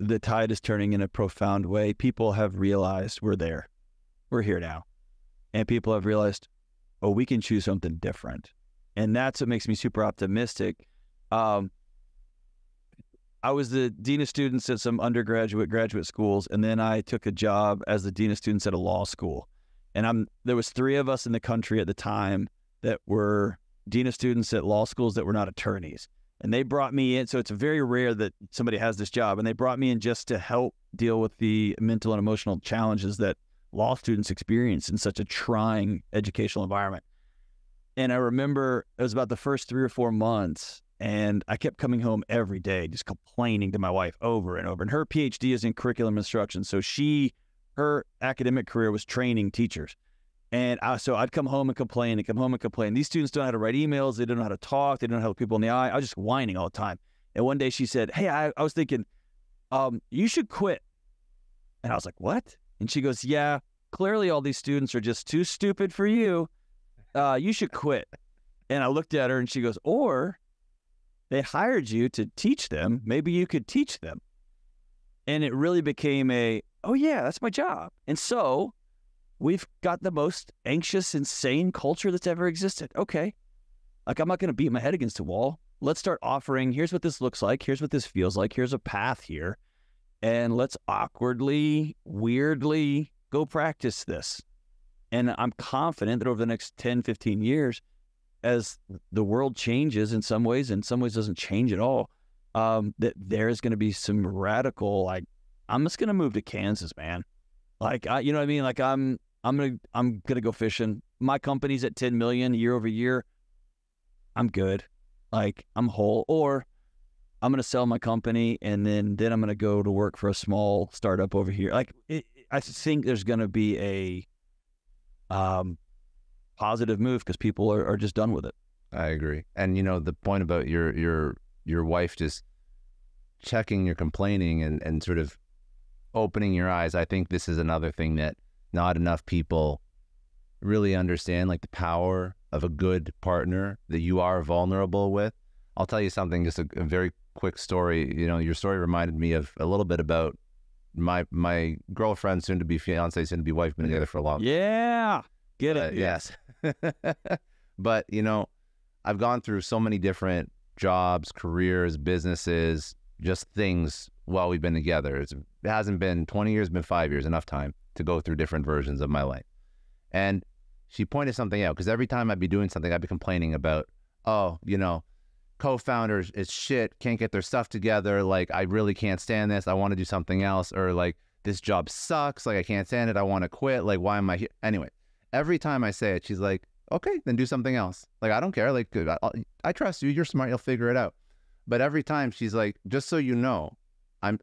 the tide is turning in a profound way. People have realized we're there. We're here now. And people have realized, oh, we can choose something different. And that's what makes me super optimistic. I was the dean of students at some undergraduate, graduate schools, and then I took a job as the dean of students at a law school. And there was 3 of us in the country at the time that were dean of students at law schools that were not attorneys. And they brought me in. So it's very rare that somebody has this job. And they brought me in just to help deal with the mental and emotional challenges that law students experience in such a trying educational environment. And I remember it was about the first 3 or 4 months, And I kept coming home every day, just complaining to my wife over and over. And her Ph.D. is in curriculum instruction. So her academic career was training teachers. And so I'd come home and complain and come home and complain. These students don't know how to write emails. They don't know how to talk. They don't know how to look people in the eye. I was just whining all the time. And one day she said, hey, I was thinking, you should quit. And I was like, what? And she goes, yeah, clearly all these students are just too stupid for you. You should quit. And I looked at her and she goes, or they hired you to teach them. Maybe you could teach them. And it really became oh yeah, that's my job. And so we've got the most anxious, insane culture that's ever existed. Okay. Like, I'm not going to beat my head against the wall. Let's start offering, here's what this looks like. Here's what this feels like. Here's a path here. And let's awkwardly, weirdly go practice this. And I'm confident that over the next 10, 15 years, as the world changes in some ways doesn't change at all, that there's going to be some radical, like, I'm just going to move to Kansas, man. Like, you know what I mean? Like, I'm going to go fishing. My company's at 10 million year over year. I'm good. Like, I'm whole. Or I'm going to sell my company and then I'm going to go to work for a small startup over here. Like, I think there's going to be a positive move because people are just done with it. I agree. And the point about your wife just checking your complaining and sort of opening your eyes, I think this is another thing that not enough people really understand, like the power of a good partner that you are vulnerable with. I'll tell you something, just a very quick story. Your story reminded me of a little bit about my girlfriend, soon to be fiance, soon to be wife, been together for a long time. Yeah. Get it. Yes. But, I've gone through so many different jobs, careers, businesses, just things while we've been together. It hasn't been 20 years, been 5 years, enough time to go through different versions of my life. And she pointed something out, because every time I'd be doing something, I'd be complaining about, co-founders is shit, can't get their stuff together. Like, I really can't stand this. I want to do something else. Or like, this job sucks. Like, I can't stand it. I want to quit. Like, why am I here? Anyway, every time I say it, she's like, okay, then do something else. Like, I don't care. Like, I trust you. You're smart. You'll figure it out. But every time she's like, just so you know,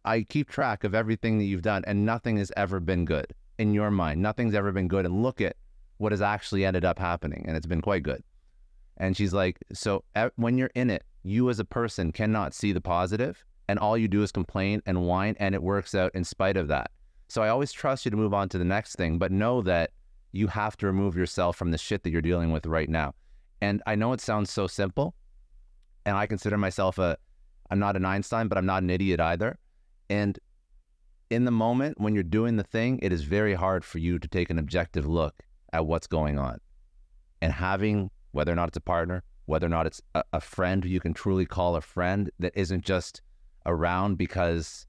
I keep track of everything that you've done, and nothing has ever been good in your mind. Nothing's ever been good. And look at what has actually ended up happening. And it's been quite good. And she's like, so when you're in it, you as a person cannot see the positive, and all you do is complain and whine, and it works out in spite of that. So I always trust you to move on to the next thing, but know that you have to remove yourself from the shit that you're dealing with right now. And I know it sounds so simple, and I consider myself I'm not an Einstein, but I'm not an idiot either. And in the moment when you're doing the thing, it is very hard for you to take an objective look at what's going on. And having, whether or not it's a partner, whether or not it's a friend who you can truly call a friend, that isn't just around because,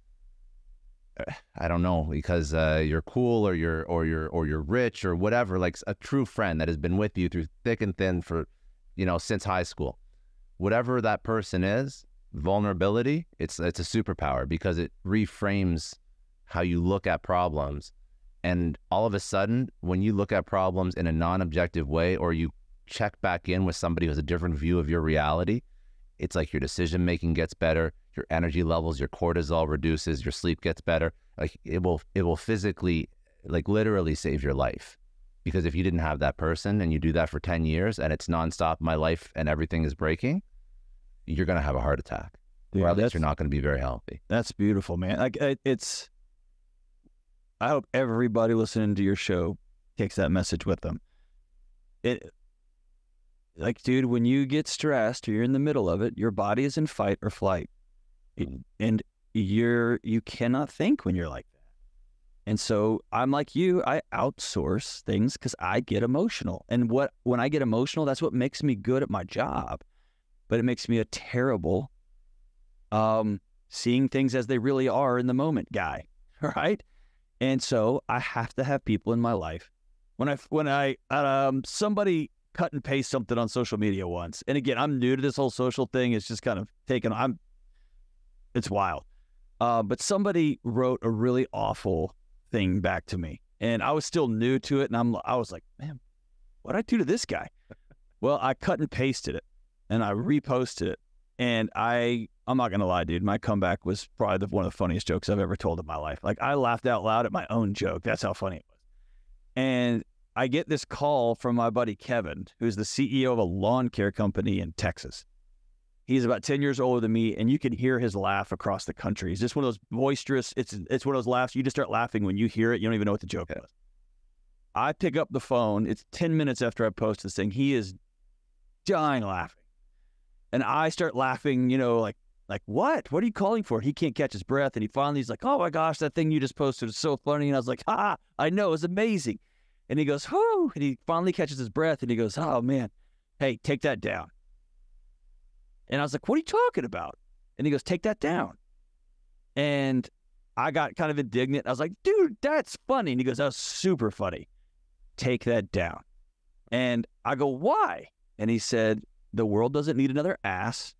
I don't know, because you're cool or you're rich or whatever, like a true friend that has been with you through thick and thin for, since high school. Whatever that person is, vulnerability, it's a superpower, because it reframes how you look at problems. And all of a sudden, when you look at problems in a non-objective way, or you check back in with somebody who has a different view of your reality, it's like your decision making gets better, your energy levels, your cortisol reduces, your sleep gets better. Like, it will physically, like, literally save your life. Because if you didn't have that person and you do that for 10 years and it's nonstop, my life and everything is breaking, you're going to have a heart attack. Yeah, or at least you're not going to be very healthy. That's beautiful, man. Like, I hope everybody listening to your show takes that message with them. Like, dude, when you get stressed or you're in the middle of it, your body is in fight or flight. And you cannot think when you're like that. And so I'm like you, I outsource things because I get emotional. And when I get emotional, that's what makes me good at my job. But it makes me a terrible seeing things as they really are in the moment guy, right? And so I have to have people in my life. When I somebody cut and paste something on social media once, and again, I'm new to this whole social thing. It's just kind of it's wild. But somebody wrote a really awful thing back to me, and I was still new to it, and I was like, man, what'd I do to this guy? Well, I cut and pasted it, and I reposted it, And I'm not going to lie, dude. My comeback was probably one of the funniest jokes I've ever told in my life. Like, I laughed out loud at my own joke. That's how funny it was. And I get this call from my buddy Kevin, who's the CEO of a lawn care company in Texas. He's about 10 years older than me, and you can hear his laugh across the country. He's just one of those boisterous, it's one of those laughs, you just start laughing when you hear it. You don't even know what the joke was. I pick up the phone. It's 10 minutes after I post this thing. He is dying laughing. And I start laughing, like what? What are you calling for? He can't catch his breath. And he's like, oh my gosh, that thing you just posted is so funny. And I was like, I know, it's amazing. And he goes, whoo. And he finally catches his breath and he goes, oh man, hey, take that down. And I was like, what are you talking about? And he goes, take that down. And I got kind of indignant. I was like, dude, that's funny. And he goes, that was super funny. Take that down. And I go, why? And he said, the world doesn't need another ass.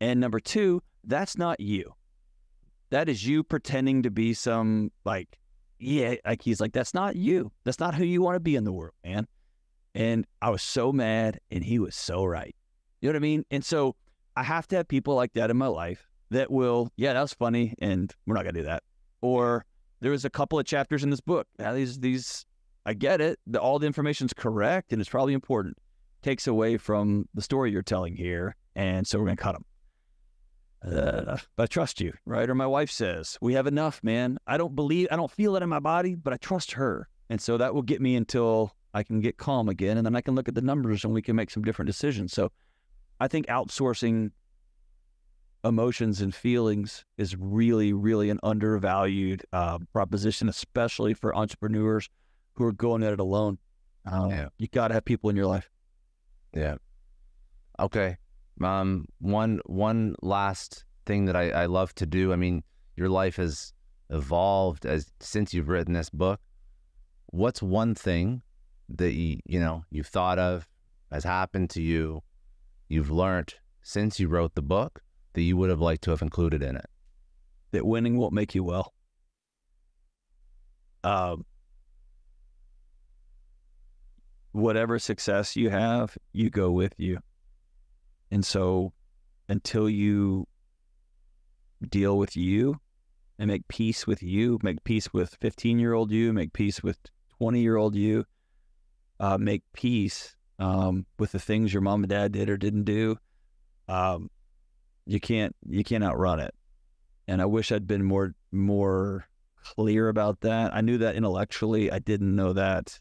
And number two, that's not you. That is you pretending to be some he's like, that's not you. That's not who you want to be in the world, man. And I was so mad and he was so right. You know what I mean? And so I have to have people like that in my life that will, yeah, that was funny and we're not going to do that. Or there was a couple of chapters in this book. Now these, I get it. All the information's correct and it's probably important. Takes away from the story you're telling here. And so we're going to cut them. But I trust you, right? Or my wife says, we have enough, man. I don't feel it in my body, but I trust her. And so that will get me until I can get calm again. And then I can look at the numbers and we can make some different decisions. So I think outsourcing emotions and feelings is really, really an undervalued proposition, especially for entrepreneurs who are going at it alone. You got to have people in your life. Yeah. Okay. One last thing that I love to do. I mean, your life has evolved since you've written this book. What's one thing that you've thought of, has happened to you, you've learned since you wrote the book that you would have liked to have included in it? That winning won't make you well. Whatever success you have, you go with you. And so until you deal with you and make peace with you, make peace with 15-year-old you, make peace with 20-year-old you, make peace with the things your mom and dad did or didn't do, you can't outrun it. And I wish I'd been more clear about that. I knew that intellectually. I didn't know that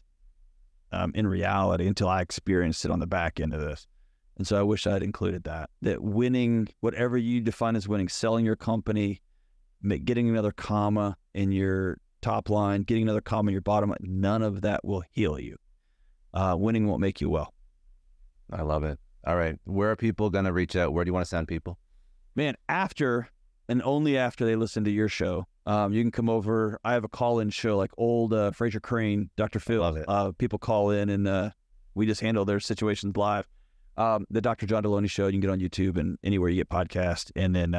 in reality until I experienced it on the back end of this. And so I wish I'd included that winning, whatever you define as winning, selling your company, getting another comma in your top line, getting another comma in your bottom line, none of that will heal you. Winning won't make you well. I love it. All right. Where are people going to reach out? Where do you want to send people? Man, after and only after they listen to your show, you can come over. I have a call-in show like old Fraser Crane, Dr. Phil. Love it. People call in and we just handle their situations live. The Dr. John Delony Show, you can get on YouTube and anywhere you get podcasts. And then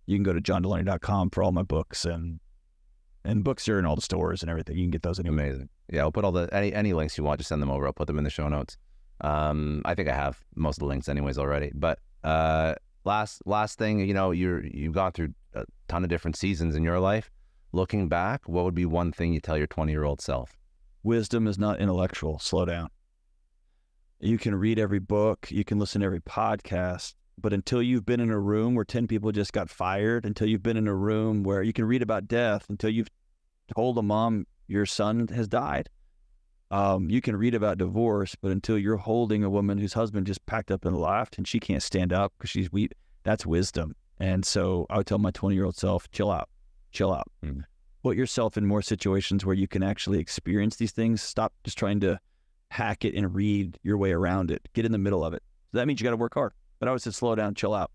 you can go to johndelony.com for all my books and books are in all the stores and everything. You can get those anywhere. Amazing. Yeah, I'll put all any links you want, just send them over. I'll put them in the show notes. I think I have most of the links anyways already. But last thing, you've gone through a ton of different seasons in your life. Looking back, what would be one thing you tell your 20-year-old self? Wisdom is not intellectual. Slow down. You can read every book, you can listen to every podcast, but until you've been in a room where 10 people just got fired, until you've been in a room where you can read about death, until you've told a mom your son has died, you can read about divorce, but until you're holding a woman whose husband just packed up and left and she can't stand up because she's weak, that's wisdom. And so I would tell my 20-year-old self, chill out. Mm. Put yourself in more situations where you can actually experience these things. Stop just trying to hack it and read your way around it. Get in the middle of it. So that means you got to work hard. But I would say slow down, chill out.